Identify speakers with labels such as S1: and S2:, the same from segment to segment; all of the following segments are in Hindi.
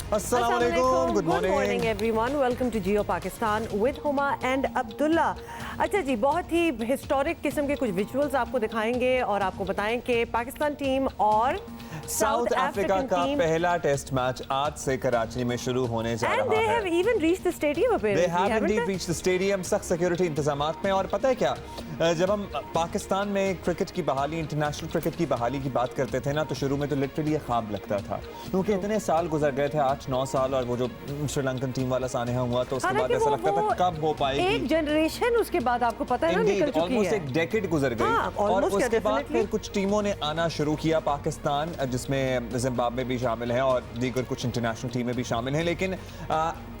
S1: Assalamualaikum.
S2: Good morning everyone. Welcome to Jio Pakistan with Huma and Abdullah. अच्छा जी, बहुत ही हिस्टोरिक किस्म के कुछ विजुअल्स आपको दिखाएंगे और आपको बताएं कि पाकिस्तान टीम और
S1: साउथ अफ्रीका का पहला टेस्ट मैच आज से कराची में शुरू होने जा रहा है।
S2: And they have even reached the stadium apparently.
S1: They have indeed reached the stadium, सख्त सिक्योरिटी इंतजामात में। और पता है क्या, जब हम पाकिस्तान में क्रिकेट की बहाली, इंटरनेशनल क्रिकेट की बहाली की बात करते थे ना, तो शुरू में तो लिटरली ये ख्वाब लगता था, क्योंकि इतने साल गुजर गए थे, 8-9 साल, और वो जो श्रीलंकन टीम वाला सानेहा हुआ तो उसके बाद ऐसा लगता था कब हो पाएगी।
S2: एक जनरेशन उसके बाद आपको पता है ना निकल चुकी है।
S1: ऑलमोस्ट एक डेकेड गुजर गई और उसके बाद फिर कुछ टीमों ने आना शुरू किया पाकिस्तान, जिसमें जिम्बाब्वे भी शामिल है और दीगर कुछ इंटरनेशनल टीमें भी शामिल हैं। लेकिन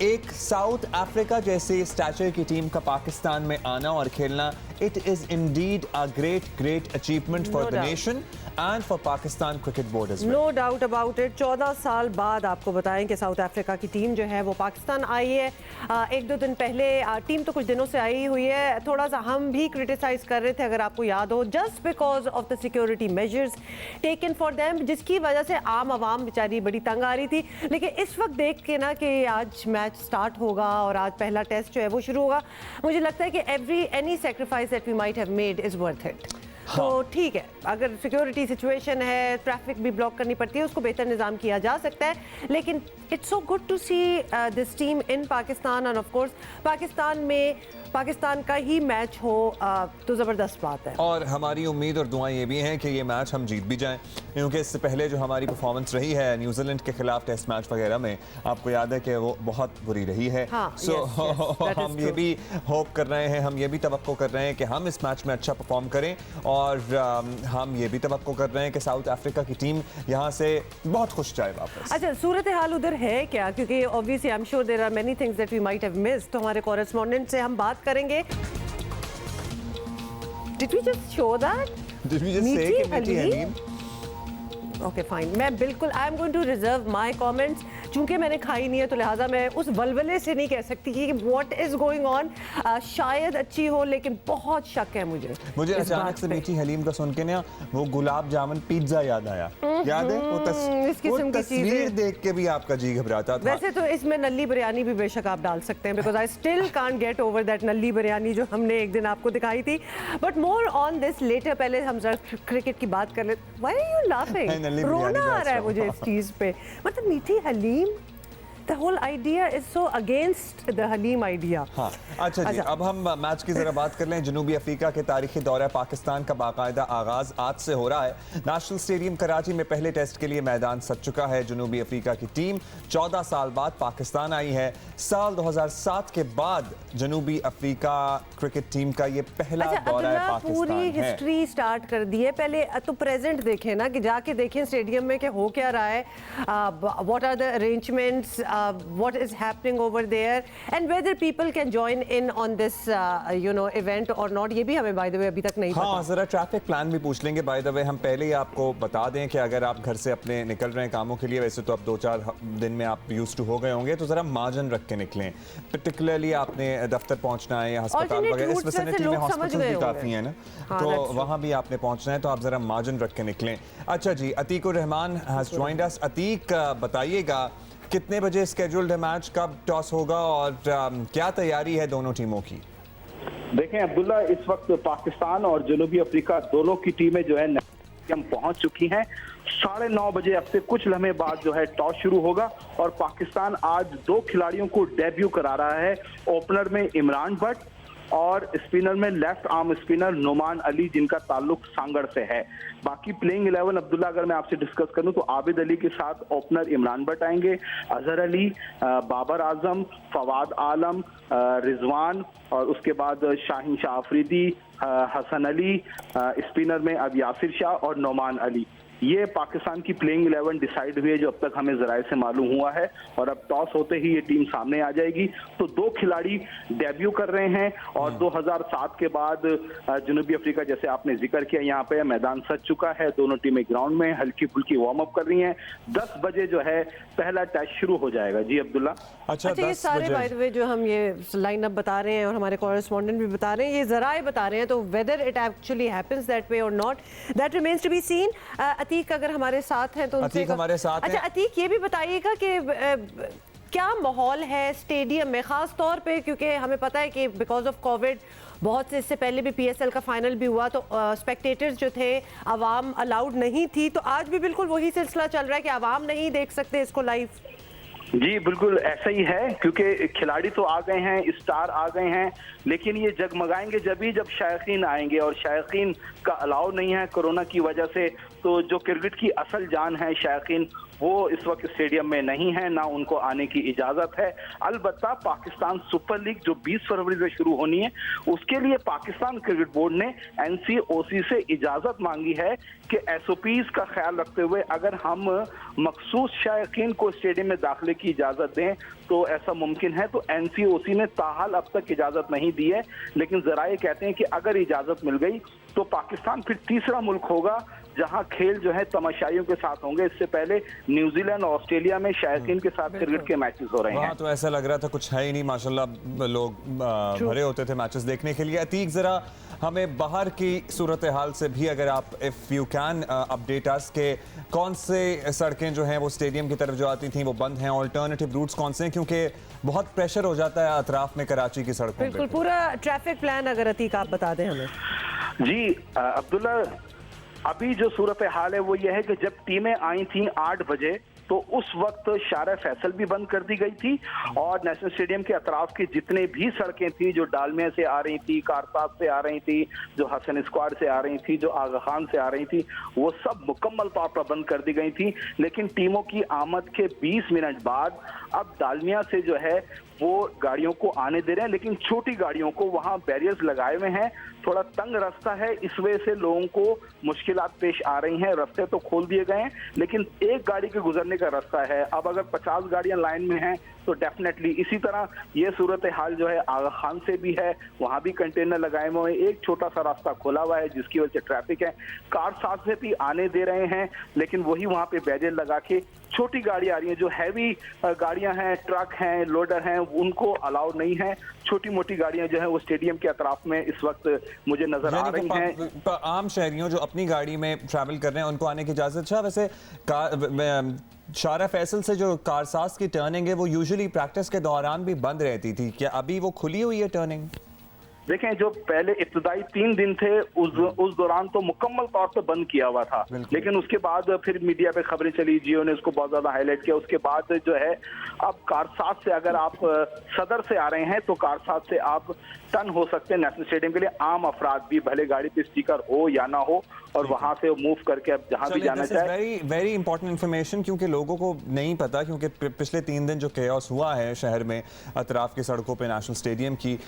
S1: एक साउथ अफ्रीका जैसे स्टैचर की टीम का पाकिस्तान में आना और खेलना, it is indeed a great achievement for the nation and for Pakistan Cricket Board as well.
S2: No doubt about it. 14 साल बाद आपको बताएं कि साउथ अफ्रीका की टीम जो है वो पाकिस्तान आई है। एक दो दिन पहले टीम तो कुछ दिनों से आई हुई है, थोड़ा सा हम भी क्रिटिसाइज कर रहे थे अगर आपको याद हो, just because of the security measures taken for them, जिसकी वजह से आम आवाम बेचारी बड़ी तंग आ रही थी। लेकिन इस वक्त देख के ना कि आज मैच स्टार्ट होगा और आज पहला टेस्ट जो है वो शुरू होगा, मुझे लगता है कि any sacrifice that we might have made is worth it. तो ठीक है, अगर सिक्योरिटी सिचुएशन है, ट्रैफिक भी ब्लॉक करनी पड़ती है, उसको बेहतर निज़ाम किया जा सकता है, लेकिन it's so good to see this team in Pakistan. And of course Pakistan में पाकिस्तान का ही मैच हो तो ज़बरदस्त बात है।
S1: और हमारी उम्मीद और दुआएं ये भी हैं कि ये मैच हम जीत भी जाएं, क्योंकि इससे पहले जो हमारी परफॉर्मेंस रही है न्यूजीलैंड के खिलाफ टेस्ट मैच वगैरह में, आपको याद है कि वो बहुत बुरी रही है। हम ये भी होप कर रहे हैं, हम ये भी तवक्को कर रहे हैं कि हम इस मैच में अच्छा परफॉर्म करें, और हम ये भी तवक्को कर रहे हैं कि साउथ अफ्रीका की टीम यहाँ से बहुत खुश जाए वापस।
S2: अच्छा, सूरत हाल उधर है क्या? क्योंकि obviously I am sure there are many things that we might have missed, तो हमारे कॉरेस्पॉन्डेंट से हम बात करेंगे। Did we just show that?
S1: Did we just say कि मीठी हलीम?
S2: ओके फाइन, मैं बिल्कुल I am going to reserve my comments, चूंकि मैंने खाई नहीं है तो लिहाजा मैं उस वलवले से नहीं कह सकती कि व्हाट इज गोइंग ऑन। शायद अच्छी हो, लेकिन बहुत शक है मुझे
S1: अचानक से मीठी हलीम का सुन के ना वो गुलाब जामुन पिज्जा याद आया। याद है वो तस्वीर देख के भी आपका जी घबराता था।
S2: वैसे तो इसमें नल्ली बिरयानी भी बेशक आप डाल सकते हैं, because I still can't get over that Nalli biryani जो हमने एक दिन आपको दिखाई थी। But more on this letter, पहले हम जरा क्रिकेट की बात कर ले। Why are you laughing? रोना आ रहा है मुझे इस चीज पे। मतलब मीठी haleem, The whole idea is so against the haleem idea.
S1: हाँ, अच्छा जी, अब हम मैच की जरा बात कर लें। जनूबी अफ्रीका के तारीखी दौरे पाकिस्तान का बाकायदा आगाज आज से हो रहा है। नेशनल स्टेडियम कराची में पहले टेस्ट के लिए मैदान सज चुका है। जनूबी अफ्रीका की टीम 14 साल बाद पाकिस्तान आई है। साल 2007 के बाद जनूबी अफ्रीका क्रिकेट टीम का ये पहला दौरा है पाकिस्तान।
S2: पूरी हिस्ट्री स्टार्ट कर दी है, पहले तो प्रेजेंट देखें ना, कि जाके देखें स्टेडियम में कि हो क्या रहा है, what are the arrangements, what is happening over there, and whether people can join in on this event or not, ये भी हमें by the way अभी तक नहीं पता।
S1: हाँ, जरा ट्रैफिक प्लान भी पूछ लेंगे by the way। हम पहले ही आपको बता दें कि अगर आप घर से अपने निकल रहे हैं कामों के लिए, वैसे तो अब 2-4 दिन में आप यूज्ड टू हो गए होंगे, तो जरा मार्जिन रख के निकलें। पर्टिकुलरली आपने दफ्तर पहुंचना है या अस्पताल वगैरह, इस विसिनिटी में हॉस्पिटल भी काफ़ी है ना, तो वहाँ भी आपने पहुँचना है, तो आप जरा मार्जिन रख के निकलें। अच्छा जी, अतीक उर Rahman has joined us. Atiq, बताइएगा कितने बजे स्केड्यूल्ड है मैच, कब टॉस होगा और क्या तैयारी है दोनों टीमों की?
S3: देखें अब्दुल्ला, इस वक्त पाकिस्तान और जनूबी अफ्रीका दोनों की टीमें जो है हम पहुंच चुकी हैं। 9:30 बजे अब से कुछ लम्हे बाद जो है टॉस शुरू होगा और पाकिस्तान आज 2 खिलाड़ियों को डेब्यू करा रहा है। ओपनर में इमरान भट्ट और स्पिनर में left arm spinner Noman Ali, जिनका ताल्लुक सांगड़ से है। बाकी प्लेइंग 11 अब्दुल्ला अगर मैं आपसे डिस्कस करूं तो आबिद अली के साथ ओपनर इमरान भट्ट आएंगे, अजहर अली, बाबर आजम, फवाद आलम, रिजवान, और उसके बाद शाहीन शाह अफरीदी, हसन अली, स्पिनर में अब यासिर शाह और नोमान अली। ये पाकिस्तान की प्लेइंग 11 डिसाइड हुई है जो अब तक हमें जराए से मालूम हुआ है, और अब टॉस होते ही ये टीम सामने आ जाएगी। तो 2 खिलाड़ी डेब्यू कर रहे हैं और 2007 के बाद जनूबी अफ्रीका, जैसे आपने जिक्र किया, यहाँ पे मैदान सज चुका है। दोनों टीमें ग्राउंड में हल्की फुल्की वार्म अप कर रही हैं। 10 बजे जो है पहला टेस्ट शुरू हो जाएगा। जी अब्दुल्ला।
S2: अच्छा, ये सारे बाय द वे जो हम ये लाइन अप बता रहे हैं और हमारे कॉरेस्पॉन्डेंट भी बता रहे हैं, ये जराए बता रहे हैं, तो whether it actually happens that way और not, that remains to be seen. Atiq अगर हमारे साथ हैं तो उनसे
S1: अतीक हमारे साथ
S2: अच्छा
S1: हैं।
S2: अतीक ये भी बताइएगा कि क्या माहौल है स्टेडियम में, खास तौर पे क्योंकि हमें पता है कि बिकॉज ऑफ कोविड बहुत से, इससे पहले भी पीएसएल का फाइनल भी हुआ तो स्पेक्टेटर्स जो थे आवाम अलाउड नहीं थी, तो आज भी बिल्कुल वही सिलसिला चल रहा है कि आवाम नहीं देख सकते इसको लाइव।
S3: जी बिल्कुल ऐसा ही है, क्योंकि खिलाड़ी तो आ गए हैं, स्टार आ गए हैं, लेकिन ये जगमगाएंगे जब शायकीन आएंगे, और शायकीन का अलाव नहीं है कोरोना की वजह से। तो जो क्रिकेट की असल जान है शायकीन, वो इस वक्त स्टेडियम में नहीं है, ना उनको आने की इजाजत है। अलबत्ता पाकिस्तान सुपर लीग जो 20 फरवरी से शुरू होनी है, उसके लिए पाकिस्तान क्रिकेट बोर्ड ने एनसीओसी से इजाजत मांगी है कि एसओपीज का ख्याल रखते हुए अगर हम मखसूस शायकीन को स्टेडियम में दाखिले की इजाजत दें तो ऐसा मुमकिन है। तो एनसीओसी ने ताहाल अब तक इजाजत नहीं दी है, लेकिन जराए कहते हैं कि अगर इजाजत मिल गई तो पाकिस्तान फिर तीसरा मुल्क होगा जहां खेल जो है तमाशाइयों के साथ होंगे। इससे पहले न्यूजीलैंड और ऑस्ट्रेलिया में शायकीन के साथ क्रिकेट के मैचेस हो रहे हैं।
S1: वहाँ तो ऐसा लग रहा था कुछ है ही नहीं, माशाल्लाह लोग भरे होते थे मैचेस देखने के लिए। अतीक जरा हमें बाहर की सूरत हाल से भी अगर आप if you can update us के कौन से सड़कें जो हैं वो स्टेडियम की तरफ जो आती थी वो बंद हैं, ऑल्टरनेटिव रूट्स कौन से हैं, क्योंकि बहुत प्रेशर हो जाता है अतराफ में कराची की सड़कों पे।
S2: बिल्कुल पूरा ट्रैफिक प्लान अगर अतीक आप बता दें हमें।
S3: जी अब्दुल्ला, अभी जो सूरत हाल है वो ये है कि जब टीमें आई थी 8 बजे तो उस वक्त शारा फैसल भी बंद कर दी गई थी, और नेशनल स्टेडियम के अतराफ की जितने भी सड़कें थी, जो डालमिया से आ रही थी, कारसाज से आ रही थी, जो हसन स्क्वाड से आ रही थी, जो आगा खान से आ रही थी, वो सब मुकम्मल तौर पर बंद कर दी गई थी। लेकिन टीमों की आमद के 20 मिनट बाद अब डालमिया से जो है वो गाड़ियों को आने दे रहे हैं, लेकिन छोटी गाड़ियों को वहां बैरियर्स लगाए हुए हैं। थोड़ा तंग रास्ता है, इस वजह से लोगों को मुश्किलात पेश आ रही हैं। रास्ते तो खोल दिए गए हैं, लेकिन एक गाड़ी के गुजरने का रास्ता है। अब अगर 50 गाड़ियां लाइन में हैं तो डेफिनेटली इसी तरह ये सूरत हाल जो है आगा खान से भी है, वहां भी कंटेनर लगाए हुए हैं। एक छोटा सा रास्ता खोला हुआ है जिसकी वजह से ट्रैफिक है। कार साथ से भी आने दे रहे हैं, लेकिन वही वहां पे बैरियर लगा के छोटी गाड़ी आ रही हैं, जो हैवी गाड़ियां हैं, ट्रक हैं, लोडर हैं, उनको अलाउ नहीं है। छोटी मोटी गाड़ियां जो है वो स्टेडियम के अतराफ में इस वक्त मुझे नजर आ रही हैं।
S1: आम शहरियों जो अपनी गाड़ी में ट्रैवल कर रहे हैं उनको आने की इजाजत है। वैसे शारा फैसल से जो कारसाज की टर्निंग है वो यूजुअली प्रैक्टिस के दौरान भी बंद रहती थी, क्या अभी वो खुली हुई है टर्निंग?
S3: देखें, जो पहले इब्तदाई 3 दिन थे उस दौरान तो मुकम्मल तौर पे बंद किया हुआ था, लेकिन उसके बाद फिर मीडिया पे खबरें चली, जियो ने उसको बहुत ज्यादा हाईलाइट किया। उसके बाद जो है अब कारसाज से अगर आप सदर से आ रहे हैं तो कारसाज से आप टर्न हो सकते हैं नेशनल स्टेडियम के लिए। आम अफराद भी, भले गाड़ी पे स्टिकर हो या ना हो, और वहां से मूव करके अब जहां भी जाना चाहे।
S1: वेरी वेरी इंपॉर्टेंट इन्फॉर्मेशन, क्योंकि लोगों को नहीं पता, क्योंकि पिछले 3 दिन जो केओस हुआ है शहर में अतराफ की सड़कों पे नेशनल स्टेडियम की,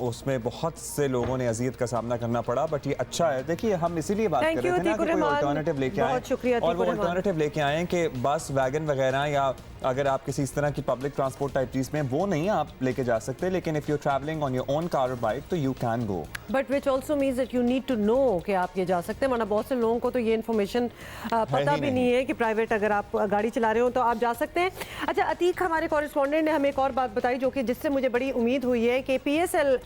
S1: उसमें बहुत से लोगों ने अजियत का सामना करना पड़ा। बट ये अच्छा है, देखिए हम इसीलिए बात कर रहे थे ना कि कोई अल्टरनेटिव लेके आए, और वो अल्टरनेटिव लेके आए कि बस वैगन वगैरह या अगर आप किसी इस तरह की पब्लिक ट्रांसपोर्ट टाइप चीज में वो नहीं आप लेके जा सकते, लेकिन if you travelling on your own car और बाइक तो you can go.
S2: But which also means that you need to know कि आप ये जा सकते हैं, वरना बहुत से लोगों को तो ये इन्फॉर्मेशन पता भी नहीं है कि प्राइवेट अगर आप गाड़ी चला रहे हो तो आप जा सकते हैं। अच्छा अतीक, हमारे कॉरेस्पॉन्डेंट ने हमें एक और बात बताई जो कि जिससे मुझे बड़ी उम्मीद हुई है कि पीएसएल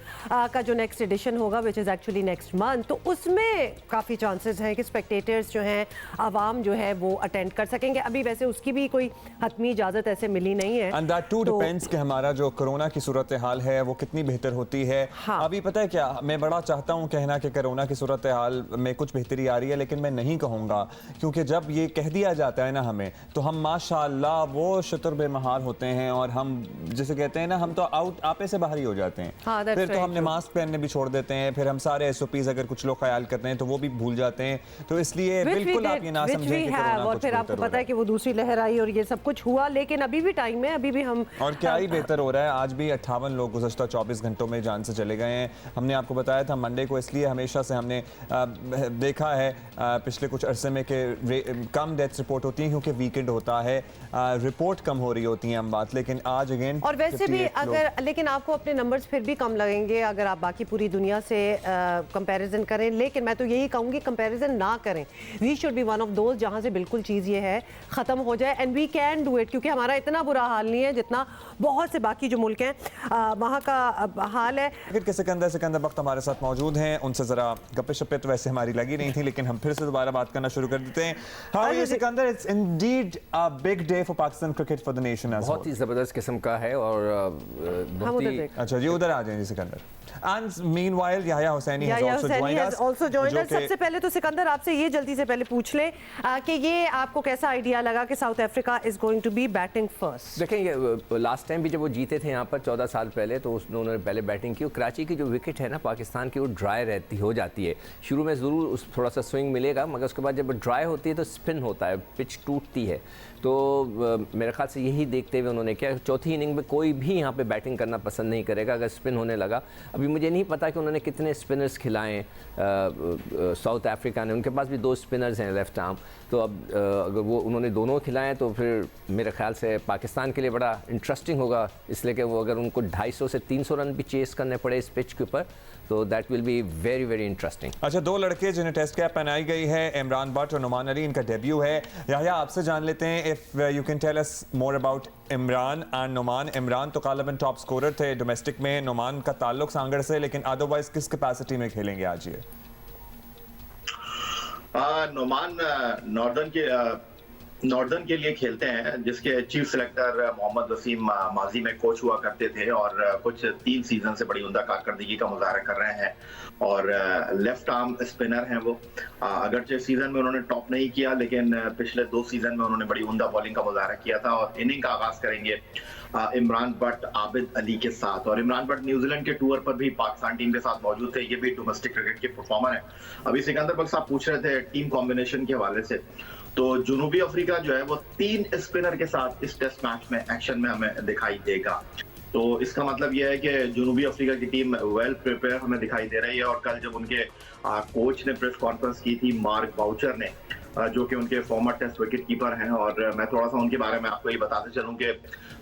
S2: का जो नेक्स्ट एडिशन होगा which is actually next month, तो उसमें काफ़ी चांसेस हैं कि स्पेक्टेटर्स जो हैं, आवाम जो है वो अटेंड कर सकेंगे। अभी वैसे उसकी भी कोई हतमी इजाज़त ऐसे मिली नहीं है,
S1: एंड दैट टू डिपेंड्स कि हमारा जो कोरोना की सूरत हाल है वो कितनी बेहतर होती है।
S2: हाँ।
S1: अभी पता है क्या, मैं बड़ा चाहता हूं कहना कि कोरोना की सूरत हाल में कुछ बेहतरी आ रही है, लेकिन मैं नहीं कहूंगा, क्योंकि जब ये कह दिया जाता है ना हमें, तो हम माशाल्लाह वो शुतर बेमहाल होते हैं, और हम जिसे कहते हैं ना, हम तो आउट आपे से बाहर ही हो जाते हैं।
S2: हाँ,
S1: फिर तो हमने मास्क पहनने भी छोड़ देते हैं, फिर हम सारे एसओपीज अगर कुछ लोग ख्याल करते हैं तो वो भी भूल जाते हैं। तो इसलिए बिल्कुल आप ये ना समझें कि कोरोना
S2: और फिर आपको पता है कि वो दूसरी लहर आई और ये सब कुछ हुआ, लेकिन अभी भी टाइम है, अभी भी हम
S1: और क्या ही बेहतर हो रहा है। आज भी 58 लोग गुज़श्ता 24 घंटों में जान से चले गए हैं। हमने आपको बताया था मंडे को, इसलिए हमेशा से हमने देखा है पिछले कुछ अरसे में कि कम डेथ्स रिपोर्ट होती हैं क्योंकि वीकेंड होता है, रिपोर्ट कम हो रही होती है हम बात, लेकिन आज अगेन
S2: और वैसे भी अगर, लेकिन आपको अपने नंबर्स फिर भी कम लगेंगे अगर आप बाकी पूरी दुनिया से कंपैरिजन करें, लेकिन मैं तो यही कहूँगी कंपैरिजन ना करें। We should be one of those जहाँ से बिल्कुल चीज़ ये है ख़त्म हो जाए, and we can do it, क्योंकि क्योंकि हमारा इतना बुरा हाल नहीं है जितना बहुत से बाकी जो मुल्क हैं वहाँ का हाल है।
S1: क्रिकेट के सिकंदर वक्त हमारे साथ मौजूद हैं, उनसे जरा गप्पे शप्पे तो वैसे हमारी लगी नहीं थी, लेकिन हम फिर से दोबारा बात करना शुरू कर देते हैं। How are you Sikandar? It's indeed a big day for Pakistan cricket for the nation as
S4: बहुत ही ज़बरदस्त किस्म का है और बहुत ही
S1: अच्छा जी, उधर आ जाएं जी Sikandar. And meanwhile, Yahya Hosseini has also joined us.
S2: also joined us. सबसे पहले तो सिकंदर आपसे ये जल्दी से पहले पूछ ले कि ये आपको कैसा आइडिया लगा कि South Africa is going to be batting first?
S4: देखें, ये लास्ट टाइम भी जब वो जीते थे यहाँ पर 14 साल पहले, तो उन्होंने पहले बैटिंग की। कराची की जो विकेट है ना पाकिस्तान की, वो ड्राई रहती हो जाती है। शुरू में ज़रूर थोड़ा सा स्विंग मिलेगा, मगर उसके बाद जब ड्राई होती है तो स्पिन होता है, पिच टूटती है। तो मेरे ख्याल से यही देखते हुए उन्होंने किया। चौथी इनिंग में कोई भी यहाँ पे बैटिंग करना पसंद नहीं करेगा अगर स्पिन होने लगा। अभी मुझे नहीं पता कि उन्होंने कितने स्पिनर्स खिलाए साउथ अफ्रीका ने। उनके पास भी 2 स्पिनर्स हैं लेफ्ट आर्म, तो अब अगर वो उन्होंने दोनों खिलाएं तो फिर मेरे ख्याल से पाकिस्तान के लिए बड़ा इंटरेस्टिंग होगा, इसलिए कि वो अगर उनको 250 से 300 रन भी चेस करने पड़े इस पिच के ऊपर, तो that will be very very interesting.
S1: अच्छा, 2 लड़के जिन्हें टेस्ट कैप पहनाई गई है, इमरान भट्ट और नुमान अली, इनका डेब्यू है। याह्या, आपसे जान लेते हैं, if you can tell us more about Imran and Numan. Imran तो गालिबन टॉप स्कोरर थे डोमेस्टिक में, नुमान का ताल्लुक सांगड़ से, लेकिन अदरवाइज किस कैपेसिटी में खेलेंगे आज ये?
S5: नुमान नॉर्दर्न के लिए खेलते हैं, जिसके चीफ सिलेक्टर मोहम्मद वसीम माजी में कोच हुआ करते थे और कुछ 3 सीजन से बड़ी उम्दा कारकर्दगी का मुजाहरा कर रहे हैं और लेफ्ट आर्म स्पिनर हैं वो। अगरचे सीजन में उन्होंने टॉप नहीं किया, लेकिन पिछले 2 सीजन में उन्होंने बड़ी उम्दा बॉलिंग का मुजाहरा किया था और इनिंग का आगाज करेंगे इमरान भट्ट आबिद अली के साथ। और इमरान भट्ट न्यूजीलैंड के टूर पर भी पाकिस्तान टीम के साथ मौजूद थे। ये भी डोमेस्टिक क्रिकेट के परफॉर्मर है। अभी सिकंदर बख्श साहब पूछ रहे थे टीम कॉम्बिनेशन के हवाले से, तो जुनूबी अफ्रीका जो है वो 3 स्पिनर के साथ इस टेस्ट मैच में एक्शन में हमें दिखाई देगा। तो इसका मतलब यह है कि जुनूबी अफ्रीका की टीम वेल प्रिपेयर हमें दिखाई दे रही है। और कल जब उनके कोच ने प्रेस कॉन्फ्रेंस की थी, मार्क बाउचर ने, जो कि उनके फॉर्मर टेस्ट विकेट कीपर हैं, और मैं थोड़ा सा उनके बारे में आपको ये बताते चलूं कि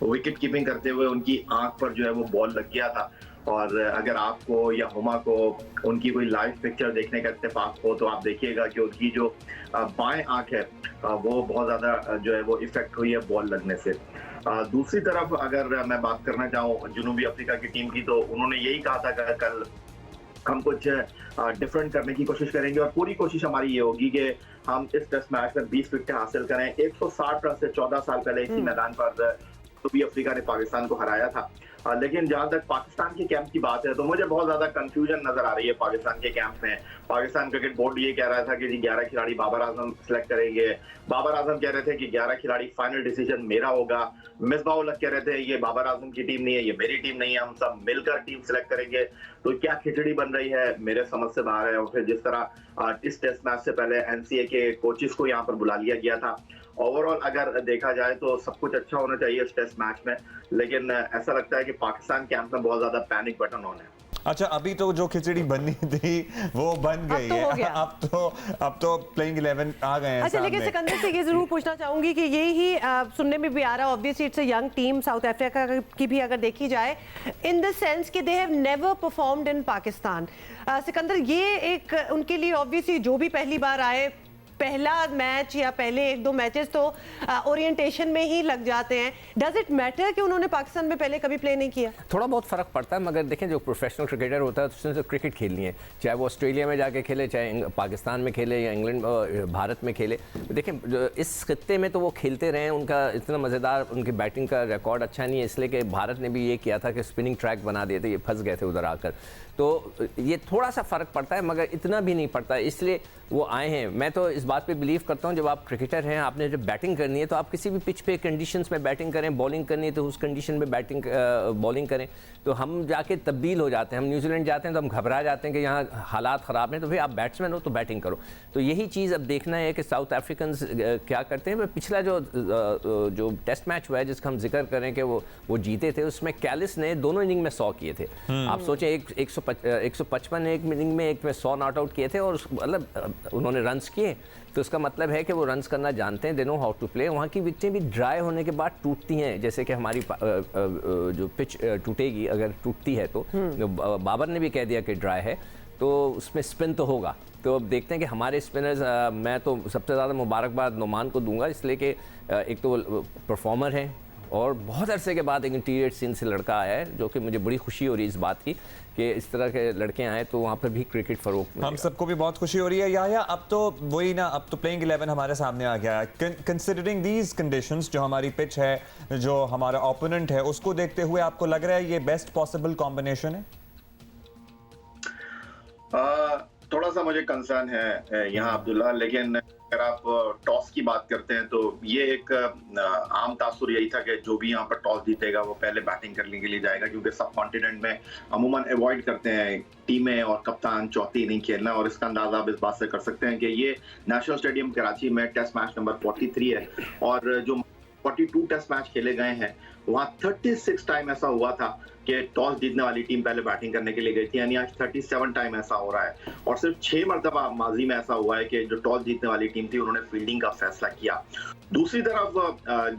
S5: विकेट कीपिंग करते हुए उनकी आंख पर जो है वो बॉल लग गया था। और अगर आपको या हुमा को उनकी कोई लाइव पिक्चर देखने का इत्तेफाक हो तो आप देखिएगा कि उनकी जो बाएं आंख है वो बहुत ज्यादा जो है वो इफेक्ट हुई है बॉल लगने से। दूसरी तरफ अगर मैं बात करना चाहूँ जुनूबी अफ्रीका की टीम की, तो उन्होंने यही कहा था कि कल हम कुछ डिफरेंट करने की कोशिश करेंगे और पूरी कोशिश हमारी ये होगी कि हम इस टेस्ट मैच में 20 विकेट हासिल करें। 160 रन से 14 साल पहले इसी मैदान पर जुनूबी अफ्रीका ने पाकिस्तान को हराया था। लेकिन जहां तक पाकिस्तान के कैंप की बात है तो मुझे बहुत ज्यादा कंफ्यूजन नजर आ रही है पाकिस्तान के कैंप में। पाकिस्तान क्रिकेट बोर्ड ये कह रहा था कि जी 11 खिलाड़ी बाबर आजम सिलेक्ट करेंगे। बाबर आजम कह रहे थे कि 11 खिलाड़ी, फाइनल डिसीजन मेरा होगा। मिसबाह उल हक कह रहे थे ये बाबर आजम की टीम नहीं है, ये मेरी टीम नहीं है, हम सब मिलकर टीम सिलेक्ट करेंगे। तो क्या खिचड़ी बन रही है, मेरे समझ से बाहर है। और फिर जिस तरह इस टेस्ट मैच से पहले एनसीए के कोचेस को यहाँ पर बुला लिया गया था, ओवरऑल अगर देखा जाए तो सब कुछ अच्छा होना चाहिए इस टेस्ट मैच में, लेकिन ऐसा लगता है कि पाकिस्तान कैंप में बहुत ज्यादा पैनिक बटन ऑन है।
S1: अच्छा, अभी तो जो खिचड़ी बननी थी वो बन गई है, अब तो प्लेइंग 11 आ गए हैं।
S2: अच्छा, लेकिन सिकंदर से ये जरूर पूछना चाहूंगी कि ये ही सुनने में भी आ रहा है, obviously it's a young team south Africa की भी अगर देखी जाए, इन द सेंस कि they have never performed in Pakistan. Sikandar, ये एक उनके लिए ऑब्वियसली जो भी पहली बार आए, पहला मैच या पहले 1-2 मैचेस तो ओरिएंटेशन में ही लग जाते हैं। डज इट मैटर कि उन्होंने पाकिस्तान में पहले कभी प्ले नहीं किया?
S4: थोड़ा बहुत फ़र्क पड़ता है, मगर देखें जो प्रोफेशनल क्रिकेटर होता है उसने तो क्रिकेट खेलनी है, चाहे वो ऑस्ट्रेलिया में जाके खेले, चाहे पाकिस्तान में खेले या इंग्लैंड भारत में खेले। देखें इस खित्ते में तो वो खेलते रहे, उनका इतना मज़ेदार उनकी बैटिंग का रिकॉर्ड अच्छा नहीं है, इसलिए कि भारत ने भी ये किया था कि स्पिनिंग ट्रैक बना दिए थे, ये फंस गए थे उधर आकर। तो ये थोड़ा सा फ़र्क पड़ता है, मगर इतना भी नहीं पड़ता, इसलिए वो आए हैं। मैं तो इस बात पे बिलीव करता हूँ, जब आप क्रिकेटर हैं, आपने जब बैटिंग करनी है तो आप किसी भी पिच पे कंडीशंस में बैटिंग करें, बॉलिंग करनी है तो उस कंडीशन में बॉलिंग करें। तो हम जाके तब्दील हो जाते हैं, हम न्यूजीलैंड जाते हैं तो हम घबरा जाते हैं कि यहाँ हालात ख़राब हैं, तो भाई आप बैट्समैन हो तो बैटिंग करो। तो यही चीज़ अब देखना है कि साउथ अफ्रीकन्स क्या करते हैं। पिछला जो टेस्ट मैच हुआ है जिसका हम जिक्र करें कि वो जीते थे, उसमें कैलिस ने दोनों इनिंग में 100 किए थे। आप सोचें 155 एक इनिंग में, एक में 100 नॉट आउट किए थे और मतलब उन्होंने रन्स किए, तो इसका मतलब है कि वो रन्स करना जानते हैं, they know how to play. वहाँ की विकेटें भी ड्राई होने के बाद टूटती हैं, जैसे कि हमारी जो पिच टूटेगी, अगर टूटती है तो बाबर ने भी कह दिया कि ड्राई है तो उसमें स्पिन तो होगा, तो अब देखते हैं कि हमारे स्पिनर्स, मैं तो सबसे ज़्यादा मुबारकबाद नुमान को दूंगा, इसलिए कि एक तो परफॉर्मर है और बहुत अरसे के बाद एक इंटीरियर सीन से लड़का आया है, जो कि मुझे बड़ी खुशी हो रही है इस बात की कि इस तरह के लड़के आए तो वहाँ पर भी क्रिकेट फरोग मिलेगा।
S1: हम सबको भी बहुत खुशी हो रही है। या अब तो वही ना, अब तो प्लेइंग 11 हमारे सामने आ गया है। कंसिडरिंग दीज कंडीशंस, जो हमारी पिच है, जो हमारा ओपोनेंट है, उसको देखते हुए आपको लग रहा है ये बेस्ट पॉसिबल कॉम्बिनेशन है?
S5: थोड़ा सा मुझे कंसर्न है यहाँ अब्दुल्ला, लेकिन अगर आप टॉस की बात करते हैं तो ये एक आम तासुर यही था कि जो भी यहाँ पर टॉस जीतेगा वो पहले बैटिंग करने के लिए जाएगा, क्योंकि सब कॉन्टिनेंट में अमूमन अवॉइड करते हैं टीमें और कप्तान चौथी इनिंग खेलना। और इसका अंदाजा आप इस बात से कर सकते हैं कि ये नेशनल स्टेडियम कराची में टेस्ट मैच नंबर 43 है और जो 42 टेस्ट मैच खेले गए हैं वहां 36 टाइम ऐसा हुआ था कि टॉस जीतने वाली टीम पहले बैटिंग करने के लिए गई थी, यानी आज 37 टाइम ऐसा हो रहा है। और सिर्फ 6 मरतबा माजी में ऐसा हुआ है कि जो टॉस जीतने वाली टीम थी उन्होंने फील्डिंग का फैसला किया। दूसरी तरफ